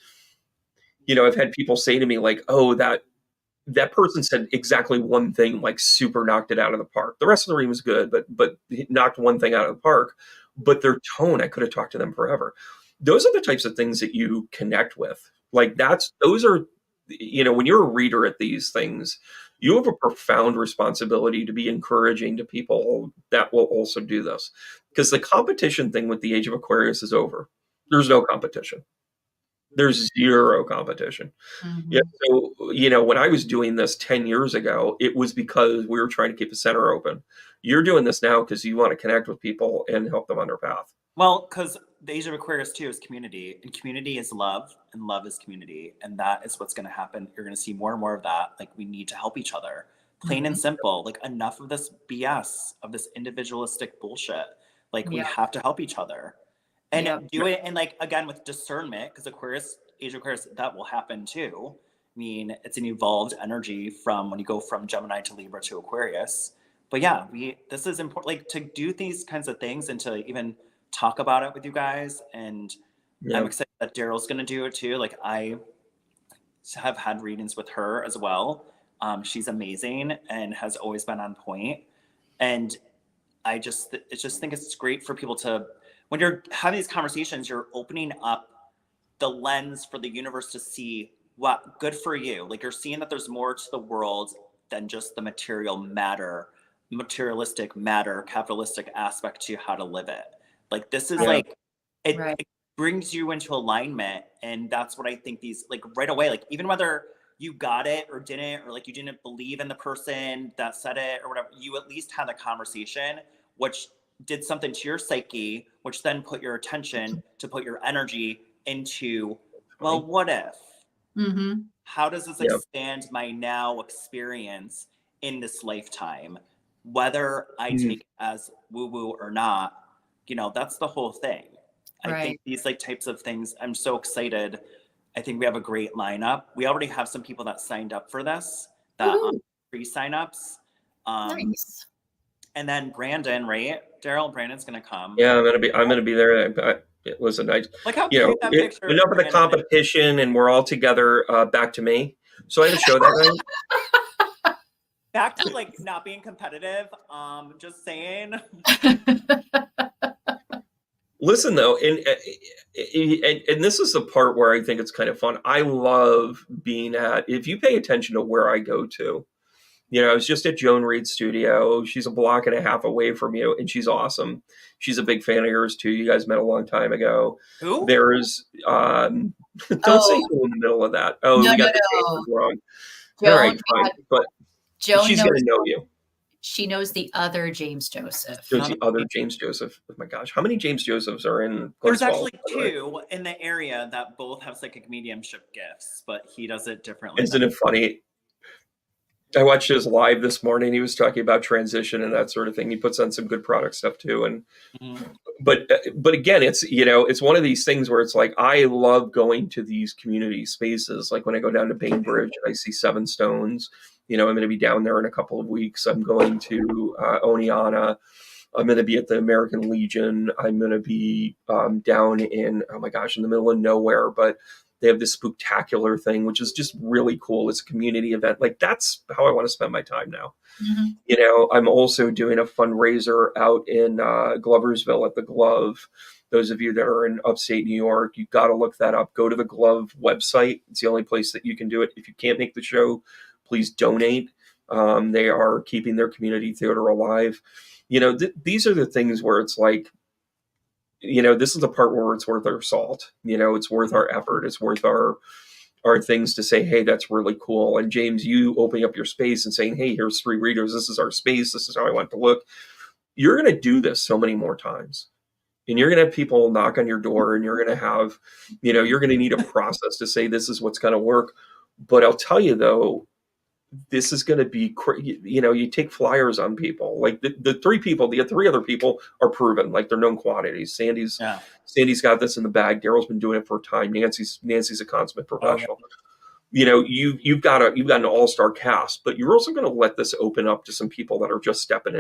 I've had people say to me like, oh, that person said exactly one thing, like super knocked it out of the park. The rest of the read was good, but it knocked one thing out of the park. But their tone, I could have talked to them forever. Those are the types of things that you connect with. Like those are, when you're a reader at these things, you have a profound responsibility to be encouraging to people that will also do this. Because the competition thing with the Age of Aquarius is over. There's no competition. There's zero competition. Yeah. So, when I was doing this 10 years ago, it was because we were trying to keep the center open. You're doing this now because you want to connect with people and help them on their path. Well, because the Age of Aquarius too is community, and community is love, and love is community, and that is what's going to happen. You're going to see more and more of that. Like, we need to help each other, plain and simple. Like, enough of this BS, of this individualistic bullshit. Like, we have to help each other, and do it. And like, again, with discernment, because Age of Aquarius, that will happen too. I mean, it's an evolved energy from when you go from Gemini to Libra to Aquarius. But yeah, this is important, like, to do these kinds of things and to even talk about it with you guys. And I'm excited that Daryl's going to do it too. Like, I have had readings with her as well. She's amazing and has always been on point. And I just think it's great for people to, when you're having these conversations, you're opening up the lens for the universe to see what good for you. Like, you're seeing that there's more to the world than just the materialistic matter, capitalistic aspect to how to live it. Like, this is like, it brings you into alignment. And that's what I think these, like, right away, like, even whether you got it or didn't, or like you didn't believe in the person that said it or whatever, you at least had a conversation, which did something to your psyche, which then put your attention to put your energy into, well, what if? How does this expand my now experience in this lifetime? Whether I take it as woo-woo or not, that's the whole thing. I think these like types of things, I'm so excited. I think we have a great lineup. We already have some people that signed up for this, that pre-signups. Nice. And then Brandon, right? Daryl, Brandon's gonna come. Yeah, I'm gonna be there. It was a nice, Look how cute that picture. enough of the competition, and we're all together. Back to me. So I have a show that night. Back to like not being competitive. Just saying. Listen though, and this is the part where I think it's kind of fun. I love being if you pay attention to where I go to, I was just at Joan Reed's studio. She's a block and a half away from you, and she's awesome. She's a big fan of yours too. You guys met a long time ago. Who? There's don't say who in the middle of that. Oh, we got the names wrong. Joan, all right, fine. But Joan she's gonna know you. She knows the other James Joseph. There's the other James Joseph. Oh my gosh, how many James Josephs are in? There's actually two in the area that both have psychic mediumship gifts, but he does it differently. Isn't it funny? I watched his live this morning. He was talking about transition and that sort of thing. He puts on some good product stuff too. And but again, it's it's one of these things where it's like I love going to these community spaces. Like when I go down to Bainbridge and I see Seven Stones. I'm going to be down there in a couple of weeks. I'm going to Oneana. I'm going to be at the American Legion. I'm going to be down in, oh my gosh, in the middle of nowhere, but They have this spooktacular thing, which is just really cool. It's a community event. Like, that's how I want to spend my time now. I'm also doing a fundraiser out in Gloversville at the Glove. Those of you that are in upstate New York, you've got to look that up. Go to the Glove website. It's the only place that you can do it. If you can't make the show, please donate. They are keeping their community theater alive. These are the things where it's like, this is the part where it's worth our salt. It's worth our effort. It's worth our things to say, hey, that's really cool. And James, you opening up your space and saying, hey, here's 3 readers. This is our space. This is how I want it to look. You're going to do this so many more times. And you're going to have people knock on your door, and you're going to have, you're going to need a process to say, this is what's going to work. But I'll tell you, though, this is going to be, you take flyers on people. Like the 3 other people are proven, like they're known quantities. Sandy's got this in the bag. Daryl's been doing it for a time. Nancy's a consummate professional. You've got an all-star cast, but you're also going to let this open up to some people that are just stepping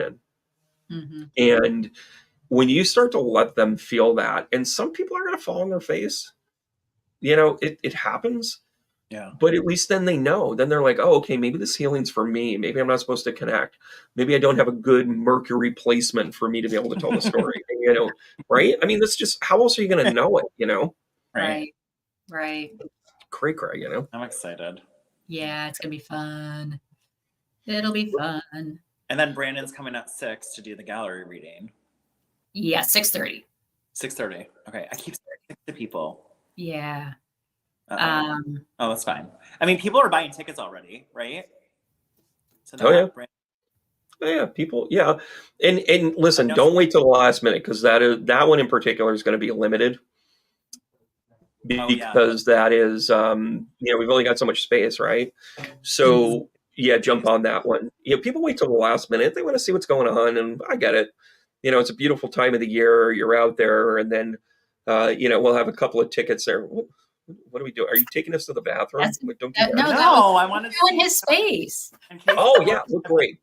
in. And when you start to let them feel that, and some people are going to fall on their face, it happens. Yeah. But at least then they know. Then they're like, oh, okay, maybe this healing's for me. Maybe I'm not supposed to connect. Maybe I don't have a good Mercury placement for me to be able to tell the story. Right? I mean, that's just, how else are you going to know it, Right. Cray, I'm excited. Yeah, it's going to be fun. It'll be fun. And then Brandon's coming at 6 to do the gallery reading. Yeah, 6:30. 6:30. Okay. I keep saying 6 to people. Yeah. Oh, that's fine. I mean, people are buying tickets already, right? So people. Yeah. And listen, don't wait till the last minute, because that one in particular is going to be limited. Because that is, we've only got so much space, right? So jump on that one. People wait till the last minute. They want to see what's going on, and I get it. It's a beautiful time of the year. You're out there, and then, we'll have a couple of tickets there. What do we do? Are you taking us to the bathroom? Don't do that. No, I want to go in his space. Oh yeah, look great.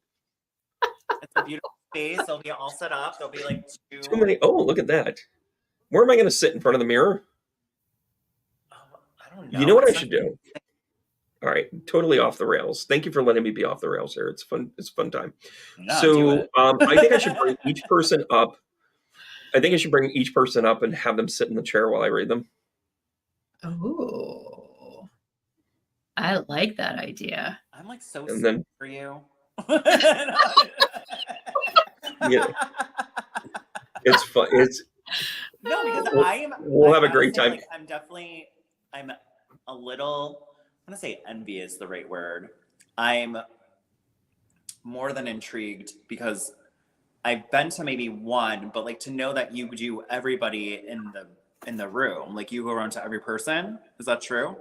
It's a beautiful space. They'll be all set up. There'll be like too many. Oh, look at that. Where am I going to sit, in front of the mirror? I don't know. You know what I should do? All right, totally off the rails. Thank you for letting me be off the rails here. It's fun. It's a fun time. No, so I think I should bring each person up. And have them sit in the chair while I read them. Oh, I like that idea. I'm like so and then for you. It's fun. It's because we'll have a great time. Like, I'm a little, I'm gonna say envy is the right word. I'm more than intrigued because I've been to maybe one, but like to know that you do everybody in the room, like you go around to every person. Is that true?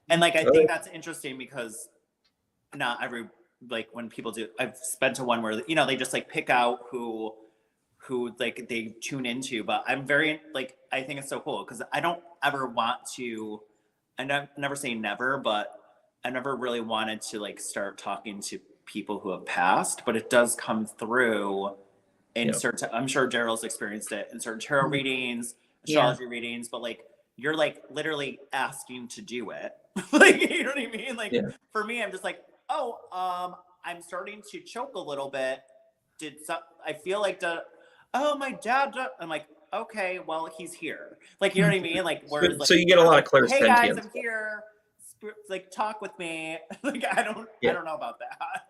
And like, I think that's interesting because not every, like when people do, I've been to one where, they just like pick out who like they tune into, but I'm very like, I think it's so cool because I don't ever want to, and never say never, but I never really wanted to like start talking to people who have passed, but it does come through in certain, I'm sure Daryl's experienced it in certain tarot readings, astrology readings, but like you're like literally asking to do it. Like, you know what I mean? Like for me, I'm just like, I'm starting to choke a little bit. I feel like my dad, I'm like, okay, well, he's here. Like, you know what I mean? Like, whereas, so you get a lot of clairsentience. Hey guys, I'm here. Like, talk with me. Like, I don't know about that.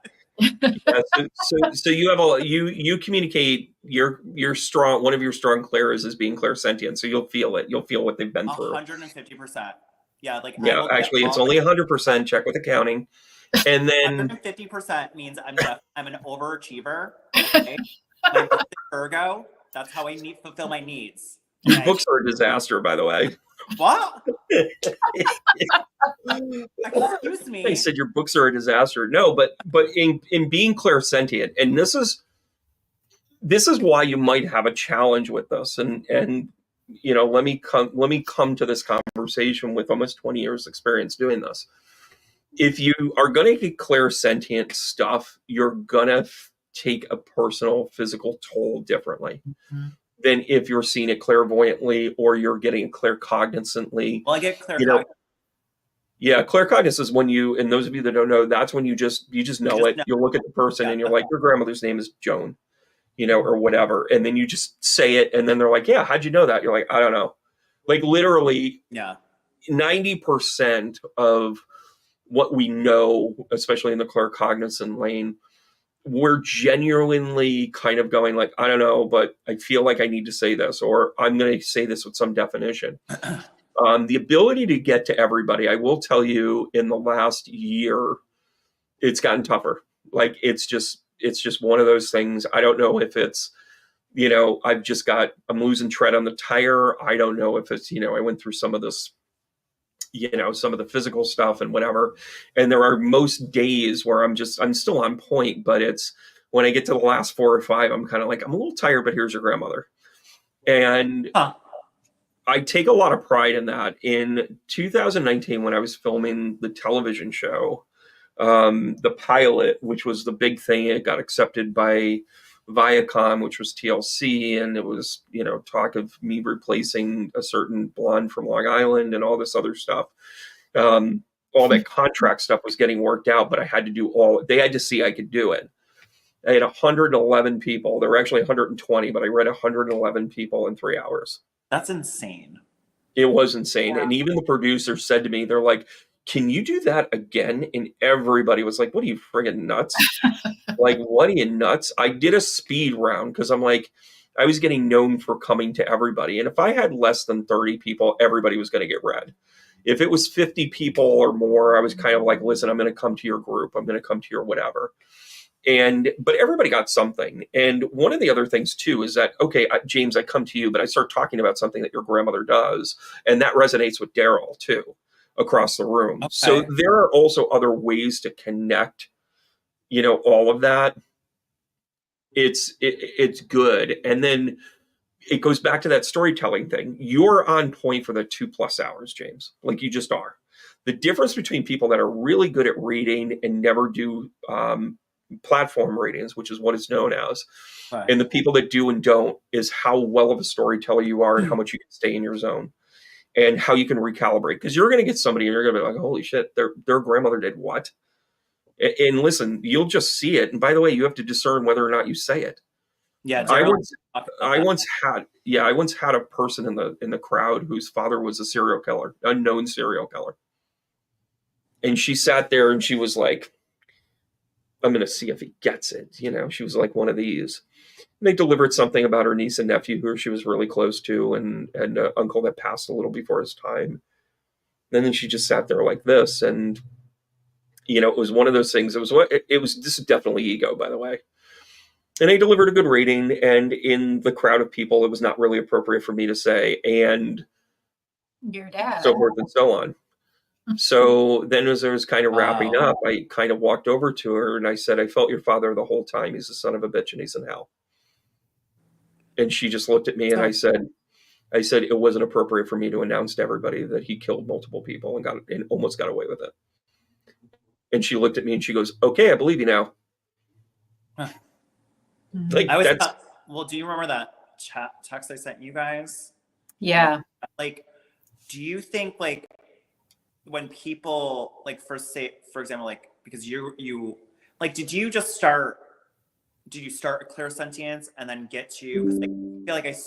So you have you communicate your strong, one of your strong clairs is being clairsentient. So you'll feel it. You'll feel what they've been through. 150%. Yeah. Like, actually it's only 100%. Check with accounting. And then 150% means I'm an overachiever. Okay? My birth is Virgo. That's how I fulfill my needs. Your books are a disaster, by the way. What? Excuse me. I said your books are a disaster. No, but in being clairsentient, and this is why you might have a challenge with this. And let me come to this conversation with almost 20 years experience doing this. If you are going to get clairsentient stuff, you're going to take a personal physical toll differently than if you're seeing it clairvoyantly or you're getting it claircognizantly. Well, I get claircognizant Yeah, claircognizance is when you, and those of you that don't know, that's when you just You know just it. know. You'll look at the person Yeah. and you're like, your grandmother's name is Joan, or whatever. And then you just say it, and then they're like, yeah, how'd you know that? You're like, I don't know. Like literally Yeah. 90% of what we know, especially in the claircognizant lane, we're genuinely kind of going like, I don't know, but I feel like I need to say this, or I'm going to say this with some definition. The ability to get to everybody, I will tell you, in the last year, it's gotten tougher. Like it's just one of those things. I don't know if it's, I'm losing tread on the tire. I don't know if it's, I went through some of this, some of the physical stuff and whatever. And there are most days where I'm still on point, but it's when I get to the last 4 or 5, I'm kind of like, I'm a little tired, but here's your grandmother. And Huh. I take a lot of pride in that. In 2019, when I was filming the television show, the pilot, which was the big thing, it got accepted by Viacom, which was TLC, and it was, talk of me replacing a certain blonde from Long Island and all this other stuff. All that contract stuff was getting worked out, but I had to do they had to see I could do it. I had 111 people. There were actually 120, but I read 111 people in 3 hours. That's insane. It was insane. Yeah. And even the producers said to me, they're like, can you do that again? And everybody was like, what are you friggin' nuts? Like, what are you nuts? I did a speed round because I'm like, I was getting known for coming to everybody. And if I had less than 30 people, everybody was going to get read. If it was 50 people or more, I was kind of like, listen, I'm going to come to your group. I'm going to come to your whatever. But everybody got something. And one of the other things too is that, okay, James, I come to you, but I start talking about something that your grandmother does. And that resonates with Daryl too, across the room. Okay. So there are also other ways to connect, all of that. It's good. And then it goes back to that storytelling thing. You're on point for the 2+ hours, James. Like you just are. The difference between people that are really good at reading and never do platform readings, which is what it's known as, Right. and the people that do and don't, is how well of a storyteller you are and how much you can stay in your zone and how you can recalibrate. Because you're going to get somebody and you're going to be like, holy shit, their grandmother did what? And listen, you'll just see it. And by the way, you have to discern whether or not you say it. Yeah. I Daryl once, talked about I that. once had a person in the crowd whose father was a serial killer, unknown serial killer, and she sat there and she was like, "I'm going to see if he gets it." She was like one of these. And they delivered something about her niece and nephew who she was really close to, and an uncle that passed a little before his time. And then she just sat there like this, and it was one of those things. This is definitely ego, by the way. And I delivered a good rating, and in the crowd of people, it was not really appropriate for me to say, and Your dad. so forth and so on. So then as I was kind of wrapping Wow. up, I kind of walked over to her and I said, I felt your father the whole time. He's a son of a bitch and he's in hell. And she just looked at me and I said, it wasn't appropriate for me to announce to everybody that he killed multiple people and almost got away with it. And she looked at me and she goes, okay, I believe you now. Huh. Like I was that's well, do you remember that text I sent you guys? Yeah. Like, do you think like when people like for example, like because you like did you start a clairsentience and then get to, because like, I feel like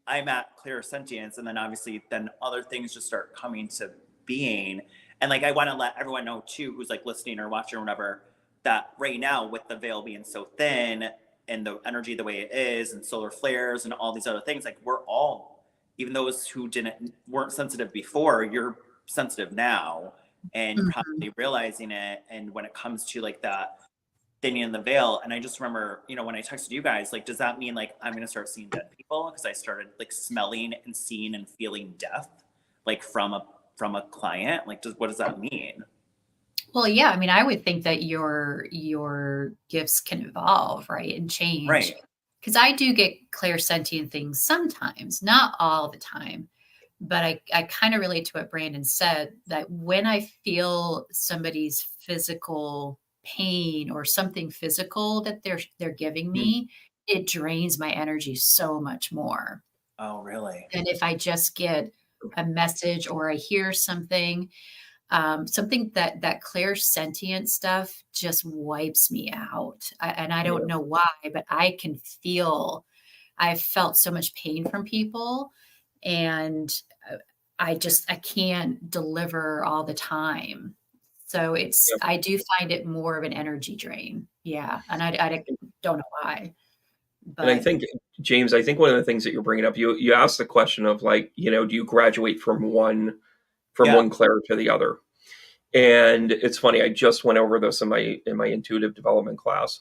I'm at clairsentience and then obviously then other things just start coming to being, and like I want to let everyone know too who's like listening or watching or whatever, that right now with the veil being so thin and the energy the way it is and solar flares and all these other things, like we're all, even those who weren't sensitive before, you're sensitive now and probably realizing it. And when it comes to like that thinning in the veil, and I just remember, when I texted you guys, like, does that mean like I'm gonna start seeing dead people? Because I started like smelling and seeing and feeling death, like from a client. Like, what does that mean? Well, yeah. I mean, I would think that your gifts can evolve, right, and change. Right. Because I do get clairsentient things sometimes, not all the time. But I kind of relate to what Brandon said, that when I feel somebody's physical pain or something physical that they're giving me, it drains my energy so much more. Oh, really? And if I just get a message or I hear something, something that clairsentient stuff just wipes me out. And I don't know why, but I've felt so much pain from people, and I can't deliver all the time. So I do find it more of an energy drain. Yeah. And I don't know why, And I but think, James, I think one of the things that you're bringing up, you asked the question of like, do you graduate from one clair to the other? And it's funny, I just went over this in my intuitive development class.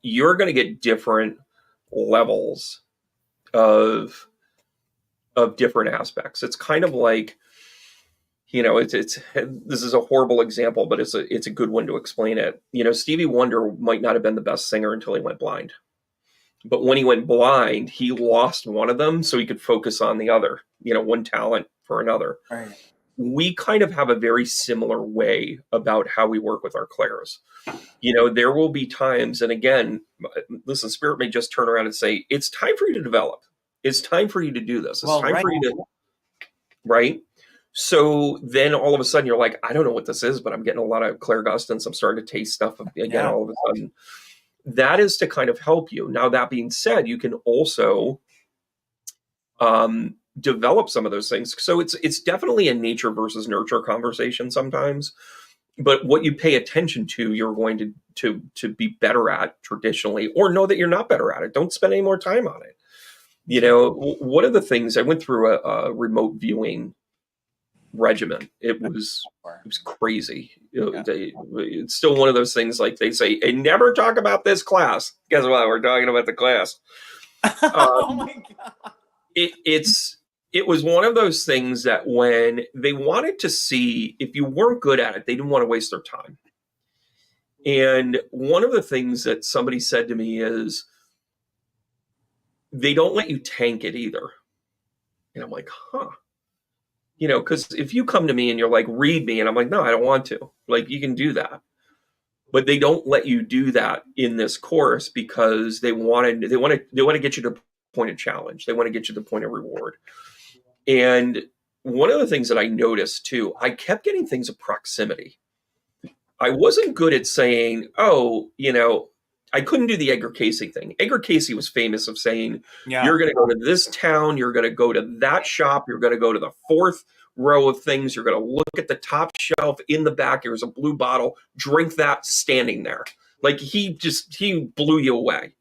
You're going to get different levels of different aspects. It's kind of like, it's this is a horrible example, but it's a good one to explain it. Stevie Wonder might not have been the best singer until he went blind. But when he went blind, he lost one of them so he could focus on the other, one talent for another. Right. We kind of have a very similar way about how we work with our clairs. There will be times, and again, listen, Spirit may just turn around and say, it's time for you to develop. It's time for you to do this. It's time for you to, right? So then all of a sudden you're like, I don't know what this is, but I'm getting a lot of clairgustance. I'm starting to taste stuff again all of a sudden. That is to kind of help you. Now, that being said, you can also develop some of those things. So it's definitely a nature versus nurture conversation sometimes. But what you pay attention to, you're going to be better at traditionally, or know that you're not better at it. Don't spend any more time on it. One of the things, I went through a remote viewing regimen. It was crazy. It's still one of those things, like they say, hey, never talk about this class. Guess what? We're talking about the class. Oh my God. It was one of those things that when they wanted to see if you weren't good at it, they didn't want to waste their time. And one of the things that somebody said to me is, they don't let you tank it either. And I'm like, huh. Because if you come to me and you're like, read me, and I'm like, no, I don't want to. Like, you can do that. But they don't let you do that in this course because they want to get you to the point of challenge. They want to get you to the point of reward. And one of the things that I noticed too, I kept getting things of proximity. I wasn't good at saying, I couldn't do the Edgar Casey thing. Edgar Casey was famous of saying, you're going to go to this town, you're going to go to that shop, you're going to go to the fourth row of things, you're going to look at the top shelf, in the back, there's a blue bottle, drink that standing there. Like he blew you away.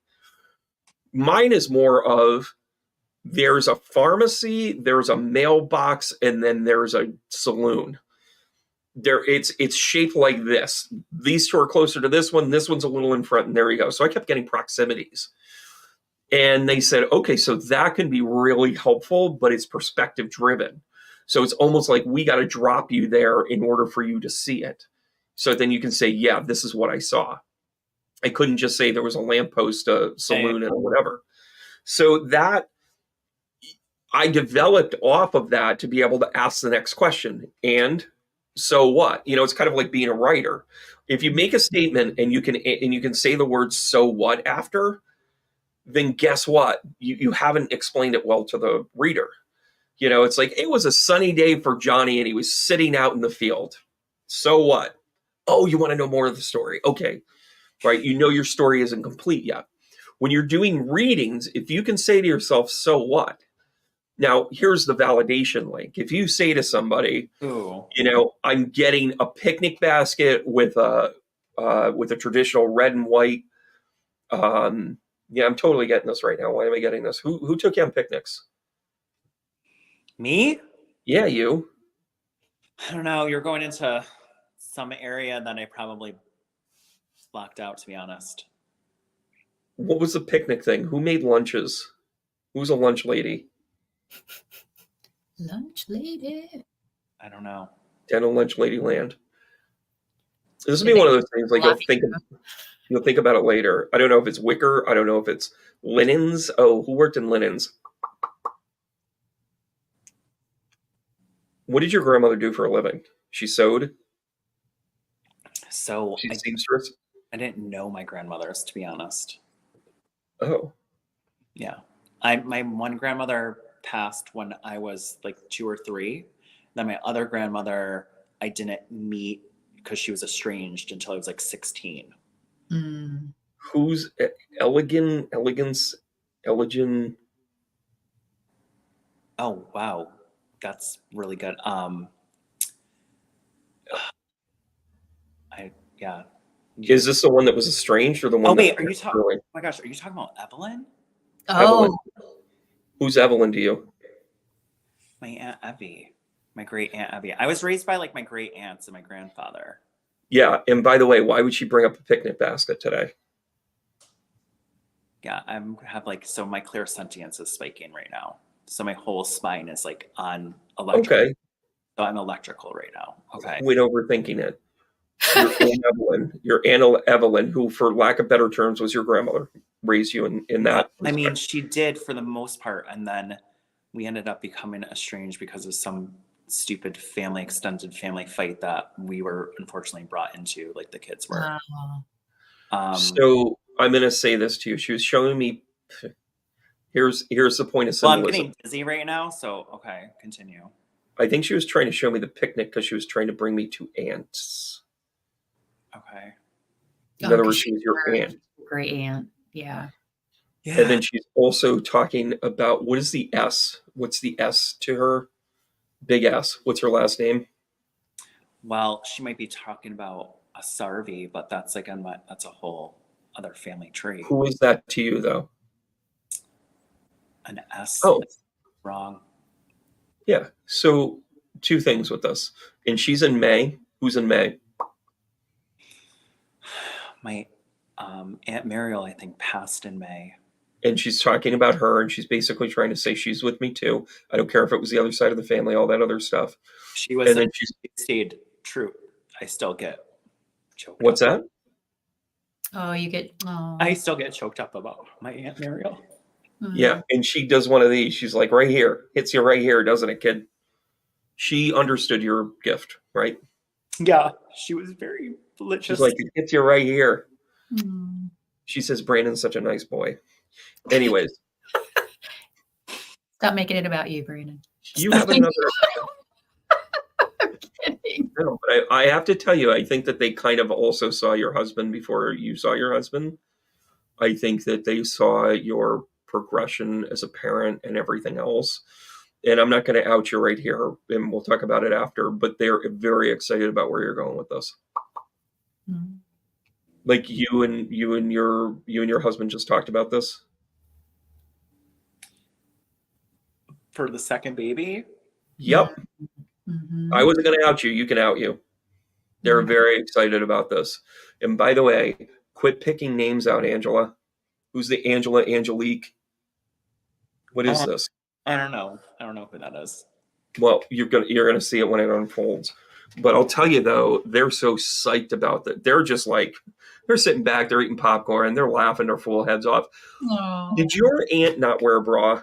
Mine is more of, there's a pharmacy, there's a mailbox, and then there's a saloon. It's shaped like this. These two are closer to this one. This one's a little in front, and there you go. So I kept getting proximities. And they said, okay, so that can be really helpful, but it's perspective driven. So it's almost like we got to drop you there in order for you to see it. So then you can say, yeah, this is what I saw. I couldn't just say there was a lamppost, a saloon, and whatever. So that I developed off of that to be able to ask the next question. And so what? It's kind of like being a writer. If you make a statement and you can say the words "so what" after, then guess what? You haven't explained it well to the reader. It's like, it was a sunny day for Johnny and he was sitting out in the field. So what? Oh, you want to know more of the story? Okay. Right. Your story isn't complete yet. When you're doing readings, if you can say to yourself, so what? Now, here's the validation link. If you say to somebody, I'm getting a picnic basket with a traditional red and white. I'm totally getting this right now. Why am I getting this? Who took you on picnics? Me? Yeah, you. I don't know. You're going into some area that I probably blocked out, to be honest. What was the picnic thing? Who made lunches? Who's a lunch lady? Lunch lady. I don't know. Down in Lunch Lady Land. This will be one of those things like you'll think about it later. I don't know if it's wicker. I don't know if it's linens. Oh, who worked in linens? What did your grandmother do for a living? She sewed? So She's a seamstress? I didn't know my grandmothers, to be honest. Oh. Yeah. My one grandmother passed when I was like 2 or 3. Then my other grandmother I didn't meet because she was estranged until I was like 16. Mm. Who's Elegance? Oh wow, that's really good. I yeah. Is this the one that was estranged or the Oh one wait, that are you talking? really? Oh my gosh, are you talking about Evelyn? Evelyn. Oh, Who's Evelyn to you? My Aunt Evie, my great Aunt Evie. I was raised by like my great aunts and my grandfather. Yeah, and by the way, why would she bring up a picnic basket today? Yeah, have like so my clairsentience is spiking right now. So my whole spine is like on electric. Okay, So I'm electrical right now. Okay. quit overthinking it. Your Aunt Evelyn, who, for lack of better terms, was your grandmother, raised you in Yeah, that I mean, respect. she did for the most part, and then we ended up becoming estranged because of some stupid extended family fight that we were unfortunately brought into, like the kids were. wow. So I'm going to say this to you. She was showing me. Here's the point of Well, I'm symbolism. getting dizzy right now, so okay, continue. I think she was trying to show me the picnic because she was trying to bring me to aunts. Okay. In other words, she was your aunt. Great aunt. Yeah. And then she's also talking about what is the S? What's the S to her? Big S. What's her last name? Well, she might be talking about a Sarvi, but that's like that's a whole other family tree. Who is that to you, though? An S. Oh, Wrong. yeah. So two things with this. And she's in May. Who's in May? My Aunt Mariel, I think, passed in May. And she's talking about her, and she's basically trying to say she's with me too. I don't care if it was the other side of the family, all that other stuff. She was. And then she stayed true. I still get choked what's up. that? Oh, you get. Oh. I still get choked up about my Aunt Mariel. Yeah, and she does one of these. She's like, right here. Hits you right here, doesn't it, kid? She understood your gift, right? Yeah, she was very religious. She's like, it hits you right here. Mm. She says, Brandon's such a nice boy. Anyways. Stop making it about you, Brandon. You have another. I'm kidding. No, but I have to tell you, I think that they kind of also saw your husband before you saw your husband. I think that they saw your progression as a parent and everything else. And I'm not going to out you right here, and we'll talk about it after, but they're very excited about where you're going with this. Mm. Like you and your husband just talked about this. For the second baby? Yep. Mm-hmm. I wasn't going to out you. You can out you. They're very excited about this. And by the way, quit picking names out, Angela. Who's the Angela Angelique? What is this? I don't know. I don't know who that is. Well, you're gonna see it when it unfolds. But I'll tell you though, they're so psyched about that. They're just like, they're sitting back, they're eating popcorn, they're laughing their full heads off. Oh. Did your aunt not wear a bra?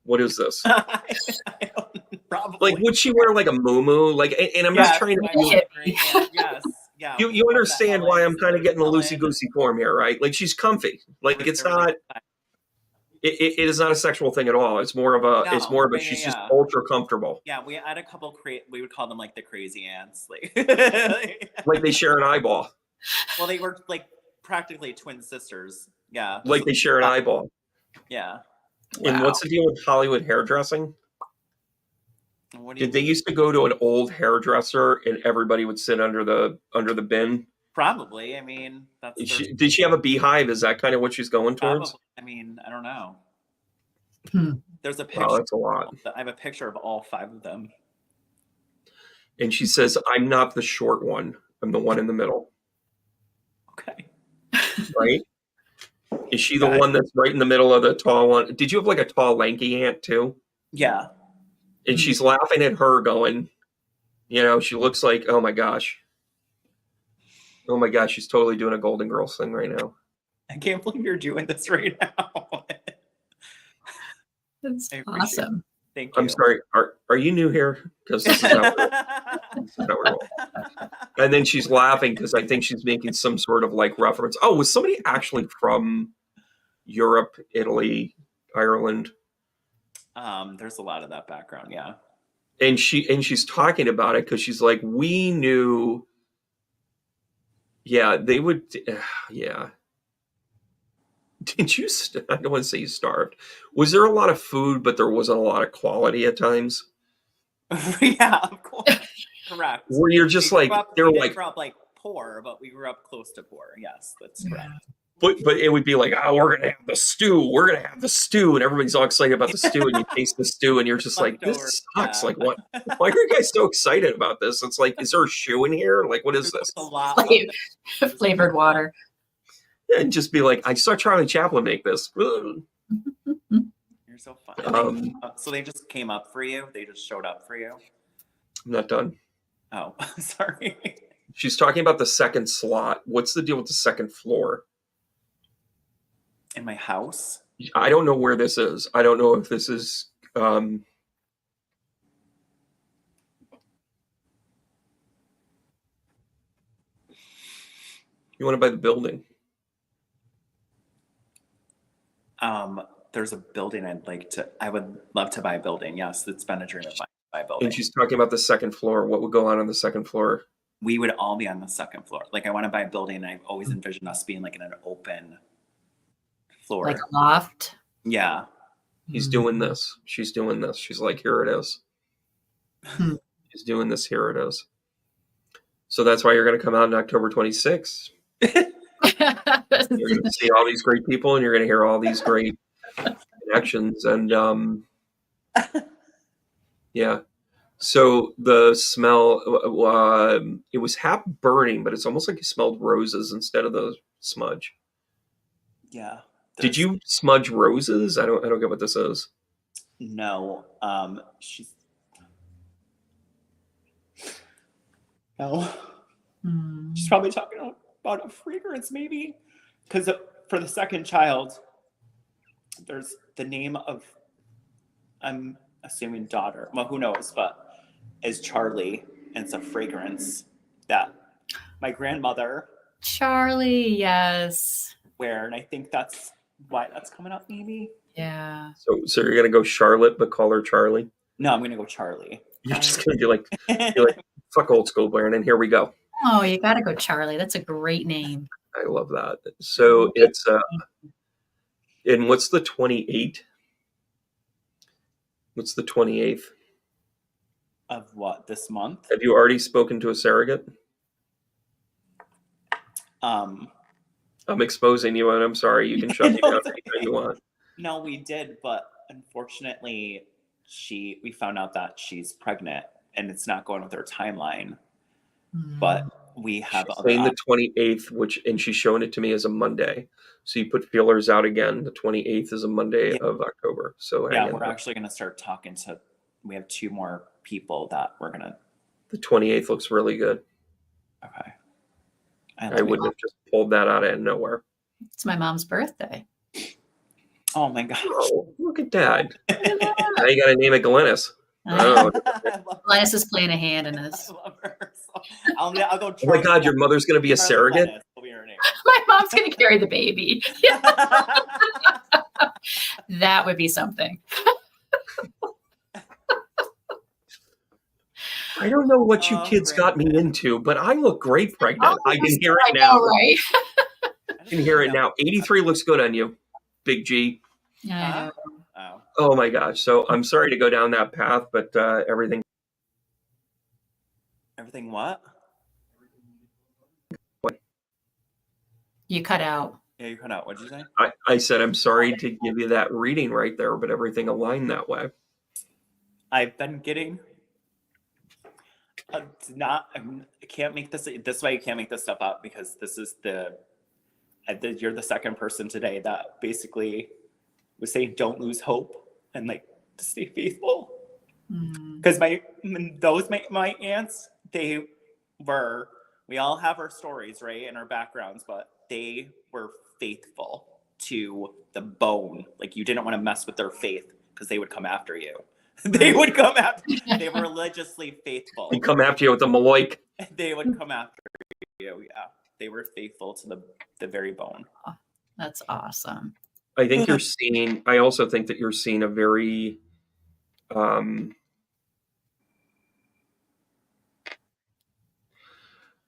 What is this? I don't, probably. Like, would she wear like a muumuu? Like, and I'm just trying to. Yes. Yeah. You understand why I'm kind of getting the loosey goosey form here, right? Like, she's comfy. Like, it's not. It is not a sexual thing at all. It's more of a. No, it's more of a. She's just ultra comfortable. Yeah, we had a couple. We would call them like the crazy ants, like like they share an eyeball. Well, they were like practically twin sisters. Yeah, like they share an eyeball. Yeah. And what's the deal with Hollywood hairdressing? Did they used to go to an old hairdresser and everybody would sit under the bin? Probably. I mean, that's. Did she have a beehive? Is that kind of what she's going towards? Probably. I mean, I don't know. Hmm. There's a picture. Wow, that's a lot. I have a picture of all 5 of them. And she says, "I'm not the short one. I'm the one in the middle." Okay. Right? Is she the one that's right in the middle of the tall one? Did you have like a tall, lanky aunt too? Yeah. And she's laughing at her, going, she looks like, oh my gosh, she's totally doing a Golden Girls thing right now. I can't believe you're doing this right now. That's awesome. Thank you. I'm sorry. Are you new here? Because this is how we're roll. And then she's laughing because I think she's making some sort of like reference. Oh, was somebody actually from Europe, Italy, Ireland? There's a lot of that background, yeah. And she's talking about it because she's like, we knew, yeah, they would, yeah. Did you? I don't want to say you starved. Was there a lot of food, but there wasn't a lot of quality at times? Yeah, of course. Correct. Where you're just like, they're we didn't like, grow up like poor, but we grew up close to poor. Yes, that's correct. but it would be like, oh, we're gonna have the stew. We're gonna have the stew, and everybody's all excited about the stew, and you taste the stew, and you're just like, this sucks. Yeah. Like, what? Why are you guys so excited about this? It's like, is there a shoe in here? Like, what is this? A lot of Flavored water. And just be like, I saw Charlie Chaplin make this. You're so funny. So they just came up for you? They just showed up for you? I'm not done. Oh, sorry. She's talking about the second slot. What's the deal with the second floor? In my house? I don't know where this is. I don't know if this is. You want to buy the building? There's a building I would love to buy a building. Yes, it's been a dream of mine to buy a building. And she's talking about the second floor. What would go on the second floor? We would all be on the second floor. Like, I want to buy a building, and I've always envisioned us being like in an open floor. Like a loft? Yeah. He's doing this. She's doing this. She's like, here it is. She's doing this. Here it is. So that's why you're going to come out on October 26th. You're going to see all these great people, and you're going to hear all these great connections. And yeah. So the smell, it was half burning, but it's almost like you smelled roses instead of the smudge. Yeah. Did you smudge roses? I don't get what this is. No. No. She's probably talking about a fragrance, maybe. Because for the second child, there's the name of, I'm assuming daughter, well, who knows, but is Charlie, and it's a fragrance that my grandmother Charlie, yes. wear, and I think that's why that's coming up, maybe. Yeah. So you're gonna go Charlotte, but call her Charlie? No, I'm gonna go Charlie. You're just gonna be like fuck old school, Blair, and here we go. Oh, you gotta go Charlie. That's a great name. I love that. So it's and what's the 28th? What's the 28th? Of what, this month? Have you already spoken to a surrogate? I'm exposing you, and I'm sorry. You can shut me down anytime you want. No, we did, but unfortunately, we found out that she's pregnant, and it's not going with her timeline. But we have she's saying the 28th, and she's showing it to me as a Monday. So you put feelers out again. The 28th is a Monday of October. So yeah, we're actually going to start talking to. We have 2 more people that we're going to. The 28th looks really good. Okay. I wouldn't have just pulled that out of nowhere. It's my mom's birthday. Oh my gosh. Oh, look at that. Now you got to name it Glennis. Oh. Glennis is playing a hand in this. I love her. So I'll go. Oh my God, your mother's going to be a surrogate? Will be her name. My mom's going to carry the baby. That would be something. I don't know what you kids got me into, but I look great pregnant. I can hear it now. I know, right? I can hear it now. 83 looks good on you, Big G. Yeah. Oh my gosh. So I'm sorry to go down that path, but everything. Everything what? What? You cut out. Yeah, you cut out. What'd you say? I said I'm sorry to give you that reading right there, but everything aligned that way. I've been getting. I can't make this way. You can't make this stuff up because this is you're the second person today that basically was saying don't lose hope and like to stay faithful. Because my aunts, we all have our stories, right, and our backgrounds, but they were faithful to the bone. Like, you didn't want to mess with their faith because they would come after you. They would come after you. They were religiously faithful. They come after you with a Maloik. They would come after you. Yeah, they were faithful to the very bone. That's awesome. I think you're seeing. I also think that you're seeing a very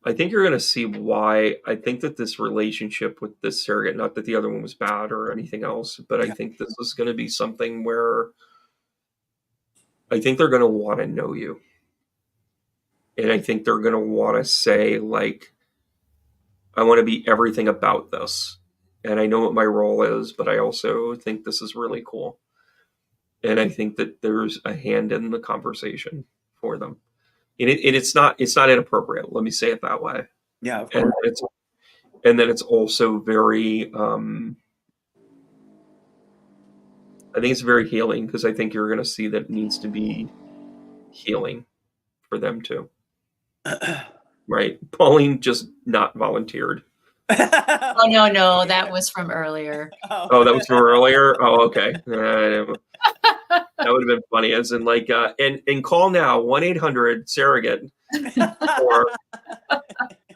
I think you're going to see why. I think that this relationship with this surrogate, not that the other one was bad or anything else, but I think this is going to be something where I think they're going to want to know you. And I think they're going to want to say, like, I want to be everything about this. And I know what my role is, but I also think this is really cool. And I think that there's a hand in the conversation for them. And it's not inappropriate. Let me say it that way. Yeah, of And course. then it's also very, I think it's very healing, because I think you're going to see that it needs to be healing for them too. Right? Pauline just not volunteered. Oh, no, that was from earlier. Oh, that was from earlier? Oh, okay. That would have been funny. As in, like, and call now 1-800-surrogate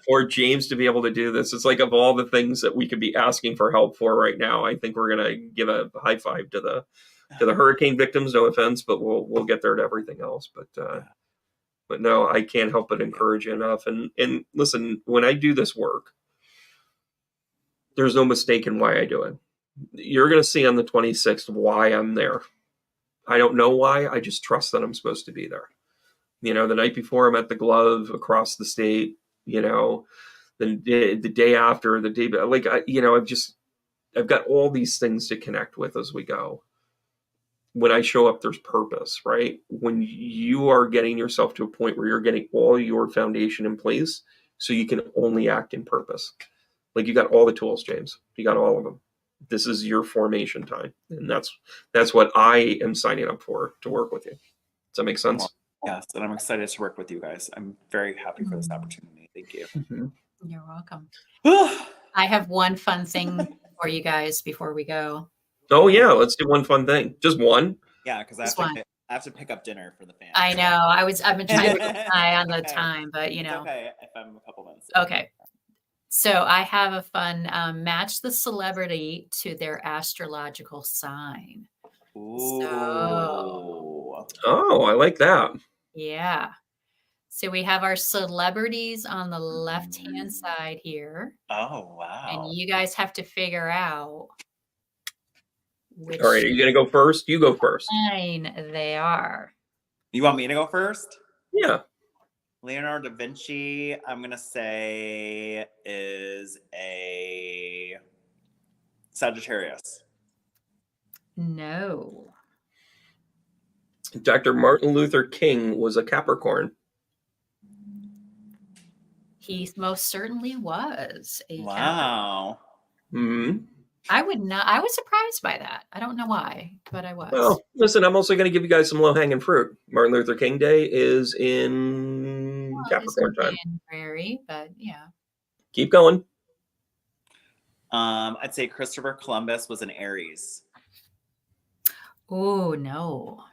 for James to be able to do this. It's like, of all the things that we could be asking for help for right now, I think we're gonna give a high five to the hurricane victims. No offense, but we'll get there to everything else. But no, I can't help but encourage you enough. And listen, when I do this work, there's no mistake in why I do it. You're going to see on the 26th why I'm there. I don't know why. I just trust that I'm supposed to be there. The night before, I'm at the Glove across the state. The day after, the day, like, I've got all these things to connect with as we go. When I show up, there's purpose, right? When you are getting yourself to a point where you're getting all your foundation in place, so you can only act in purpose. Like, you got all the tools, James. You got all of them. This is your formation time. And that's what I am signing up for, to work with you. Does that make sense? Yes, and I'm excited to work with you guys. I'm very happy for this opportunity. Thank you. Mm-hmm. You're welcome. I have one fun thing for you guys before we go. Oh, yeah. Let's do one fun thing. Just one. Yeah, because I have to pick up dinner for the fans. I know. I've been trying to keep an eye on the time, but It's okay if I'm a couple minutes. Okay. So I have a fun match the celebrity to their astrological sign. Ooh. So, oh, I like that. Yeah. So we have our celebrities on the left-hand side here. Oh, wow. And you guys have to figure out which All right, are you going to go first? You go first. sign they are. You want me to go first? Yeah. Leonardo da Vinci, I'm going to say, is a Sagittarius. No. Dr. Martin Luther King was a Capricorn. He most certainly was a Capricorn. Wow. Hmm. I was surprised by that. I don't know why, but I was. Well, listen, I'm also going to give you guys some low-hanging fruit. Martin Luther King Day is in Capricorn time. January, but yeah. Keep going. I'd say Christopher Columbus was an Aries. Oh, no.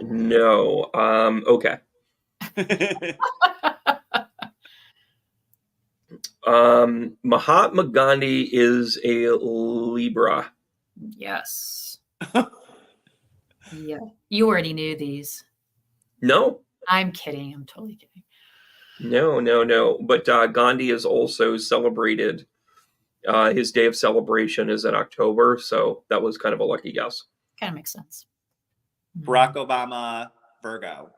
No. Okay. Mahatma Gandhi is a Libra. Yes. Yeah. You already knew these. No. I'm kidding. I'm totally kidding. No. But Gandhi is also celebrated. His day of celebration is in October, so that was kind of a lucky guess. Kind of makes sense. Barack Obama, Virgo.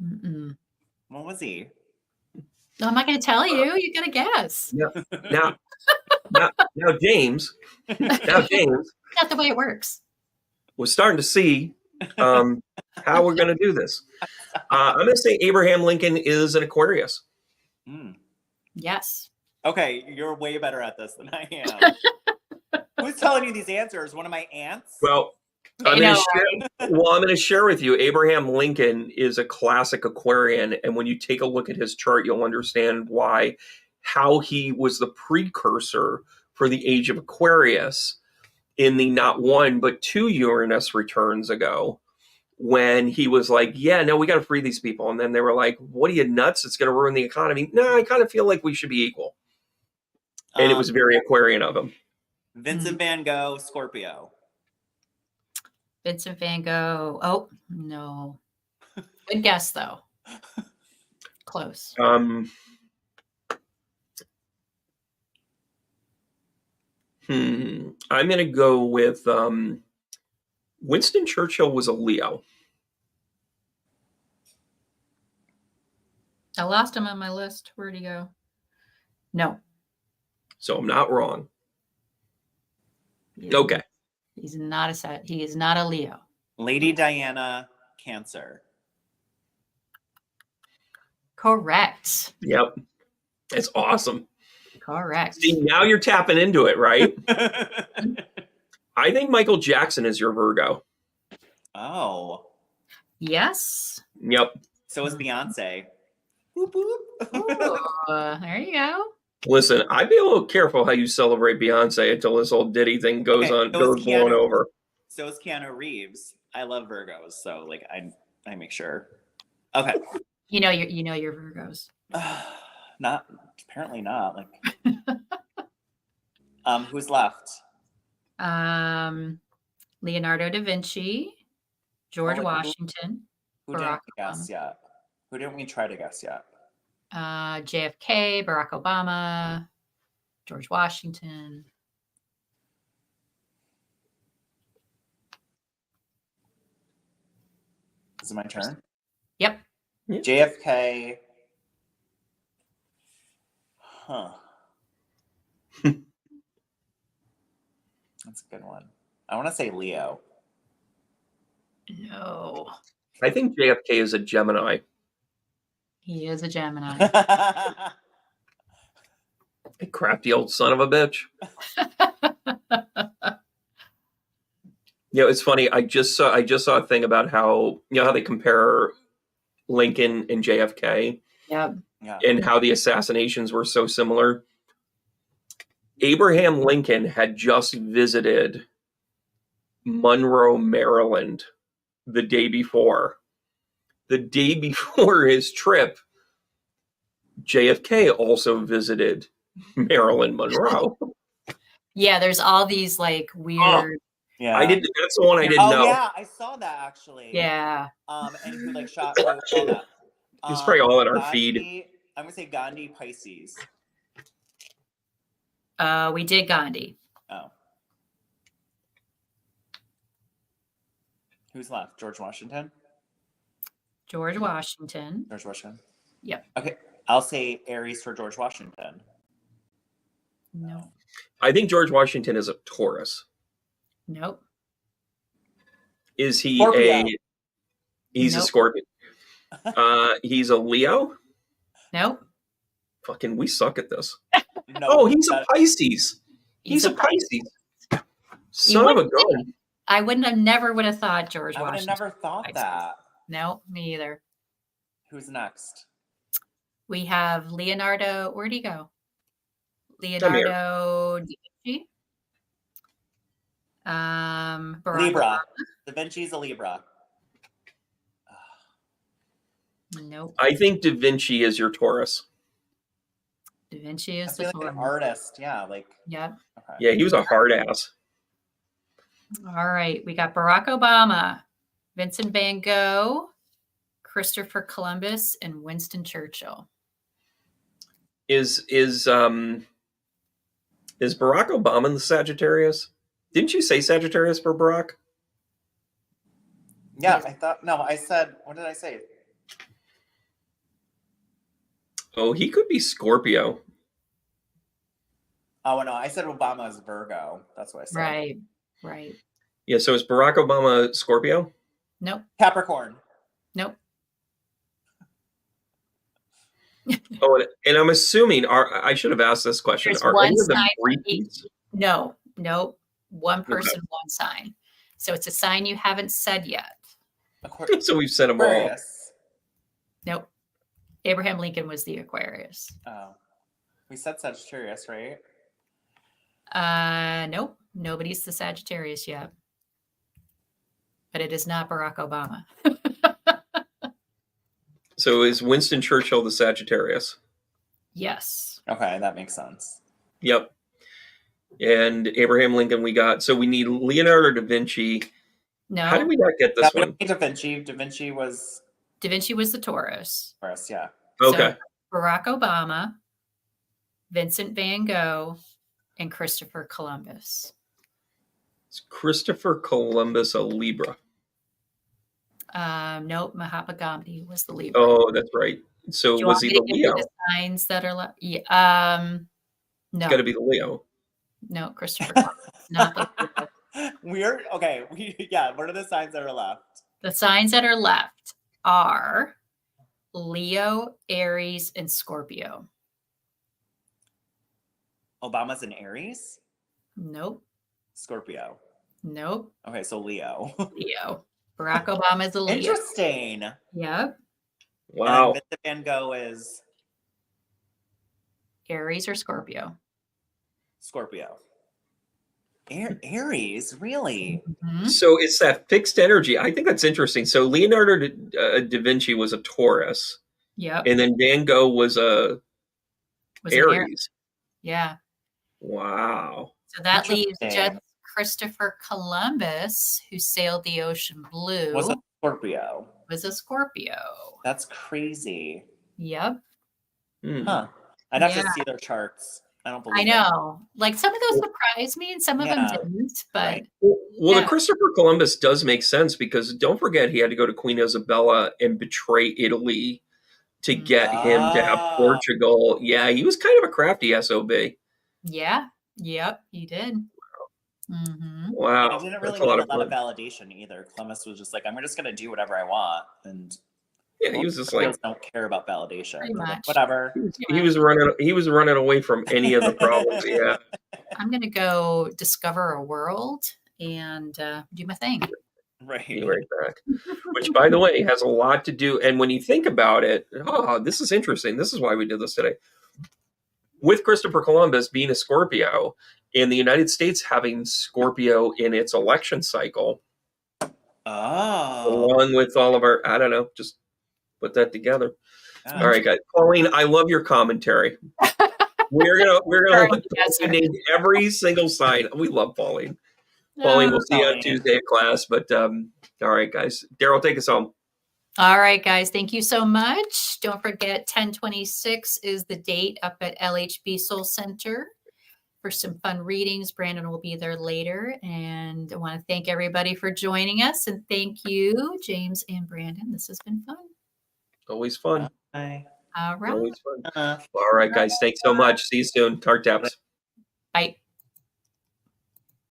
Mm-mm. What was he? No, I'm not going to tell you. You got to guess. Now, James. Not the way it works. We're starting to see how we're going to do this. I'm going to say Abraham Lincoln is an Aquarius. Yes. Okay, you're way better at this than I am. Who's telling you these answers? One of my aunts? Well, I'm going to share with you. Abraham Lincoln is a classic Aquarian, and when you take a look at his chart, you'll understand how he was the precursor for the age of Aquarius in the not one but two Uranus returns ago, when he was like, yeah, no, we got to free these people. And then they were like, what are you, nuts? It's going to ruin the economy. No, I kind of feel like we should be equal. And it was very Aquarian of him. Vincent Van Gogh, Scorpio. Vincent Van Gogh. Oh, no. Good guess, though. Close. I'm gonna go with Winston Churchill was a Leo. I lost him on my list. Where'd he go? No. So I'm not wrong. He is- Okay. He's not a he is not a Leo. Lady Diana, Cancer. Correct. Yep. It's awesome. Correct. See, now you're tapping into it, right? I think Michael Jackson is your Virgo. Oh. Yes. Yep. So is Beyonce. Boop, boop. Ooh, there you go. Listen, I'd be a little careful how you celebrate Beyonce until this whole Diddy thing goes Okay, goes blown over. So is Keanu Reeves. I love Virgos, so like I make sure. Okay. You know your Virgos. Not apparently not. Like who's left? Leonardo da Vinci, George Oh, wait, Washington, Who Barack didn't we guess yet? Who didn't we try to guess yet? JFK, Barack Obama, George Washington. Is it my turn? Yep. JFK. Huh. That's a good one. I want to say Leo. No. I think JFK is a Gemini. He is a Gemini. Crafty old son of a bitch. It's funny. I just saw a thing about how how they compare Lincoln and JFK. Yep. Yeah. And how the assassinations were so similar. Abraham Lincoln had just visited Monroe, Maryland the day before. The day before his trip, JFK also visited Maryland, Monroe. Yeah, there's all these like weird. Yeah. That's the one I didn't know. Oh yeah, I saw that actually. Yeah. And who like shot who, all that. It's probably all in our Gandhi, feed. I'm gonna say Gandhi Pisces. We did Gandhi. Oh. Who's left? George Washington? George Washington. George Washington. Yep. Okay. I'll say Aries for George Washington. No. I think George Washington is a Taurus. Nope. Is he Scorpio. He's a Nope. Scorpion. He's a Leo? Nope. Fucking, we suck at this. No, Oh, he's a Pisces. He's a Pisces. Pisces. Son of a gun. I never would have thought George I would have Washington. never thought that. No, me either. Who's next? We have Leonardo. Where'd he go? Leonardo da Vinci. Barack Libra. Obama. Da Vinci's a Libra. Nope. I think Da Vinci is your Taurus. Da Vinci I is feel the like an Taurus. artist. Yeah, like. Yep. Okay. Yeah, he was a hard ass. All right. We got Barack Obama, Vincent van Gogh, Christopher Columbus, and Winston Churchill. Is Barack Obama in the Sagittarius? Didn't you say Sagittarius for Barack? Yeah, I thought. No, I said. What did I say? Oh, he could be Scorpio. Oh no, I said Obama is Virgo. That's what I said. Right. Right. Yeah, so is Barack Obama Scorpio? Nope. Capricorn. Nope. Oh, and I'm assuming, I should have asked this question. There's Are one any of them sign for repeats? No. Nope. One person, one sign. So it's a sign you haven't said yet. So we've said them all. Aquarius. Nope. Abraham Lincoln was the Aquarius. Oh, we said Sagittarius, right? Nope. Nobody's the Sagittarius yet. But it is not Barack Obama. So is Winston Churchill the Sagittarius? Yes. Okay, that makes sense. Yep. And Abraham Lincoln we got. So we need Leonardo da Vinci. No. How did we not get this We one? don't need Da Vinci. Da Vinci was Da Vinci was the Taurus. for us, yeah. Okay. So Barack Obama, Vincent van Gogh, and Christopher Columbus. Is Christopher Columbus a Libra? Nope, Mahatma Gandhi was the Libra. Oh, that's right. So Do you was want he me the to give you Leo? the signs that are left? Yeah, It's got to no, be the Leo. no, Christopher Columbus, not the Leo. What are the signs that are left? The signs that are left are Leo, Aries, and Scorpio. Obama's an Aries? Nope, Scorpio. nope, Okay, so Leo. Leo. Barack Obama is a Leo. Interesting. Yep. And then Wow. Vincent van Gogh is Aries or Scorpio. Scorpio. Aries, really? Mhm. So it's that fixed energy. I think that's interesting. So Leonardo da Vinci was a Taurus, Yep. and then Van Gogh was a Was an Aries. Yeah. Wow. So that leaves Interesting. just Christopher Columbus, who sailed the ocean blue, Was a Scorpio. was a Scorpio. That's crazy. Yep. Hmm. Huh. I'd have Yeah. to see their charts. I don't believe I it. know. Like some of those surprised me and some of them Yeah. didn't, but Right. Well, Yeah. the Christopher Columbus does make sense because don't forget he had to go to Queen Isabella and betray Italy to get him to have Ah. Portugal. Yeah, he was kind of a crafty SOB. yeah. Yep, he did. Wow, He didn't really that's a lot need of a lot of fun. validation either. Columbus was just like, I'm just going to do whatever I want. And Yeah, he was just like Scorpios don't care about validation. Pretty They're like, much. whatever. he was running away from any of the problems. Yeah. I'm going to go discover a world and do my thing. Right. Be right back. Which, by the way, has a lot to do. And when you think about it, this is interesting. This is why we did this today. With Christopher Columbus being a Scorpio and the United States having Scorpio in its election cycle, Oh. along with all of our, I don't know, just put that together. Yeah. All right, guys. Pauline, I love your commentary. We're gonna Yes, sir. name every single sign. We love Pauline. Pauline, we'll see you on Pauline. Tuesday at class. But all right, guys. Daryl, take us home. All right, guys. Thank you so much. Don't forget 1026 is the date up at LHB Soul Center for some fun readings. Brandon will be there later. And I want to thank everybody for joining us. And thank you, James and Brandon. This has been fun. Always fun. Bye. All right. Always fun. All right, guys. Thanks so much. See you soon. Tart Taps.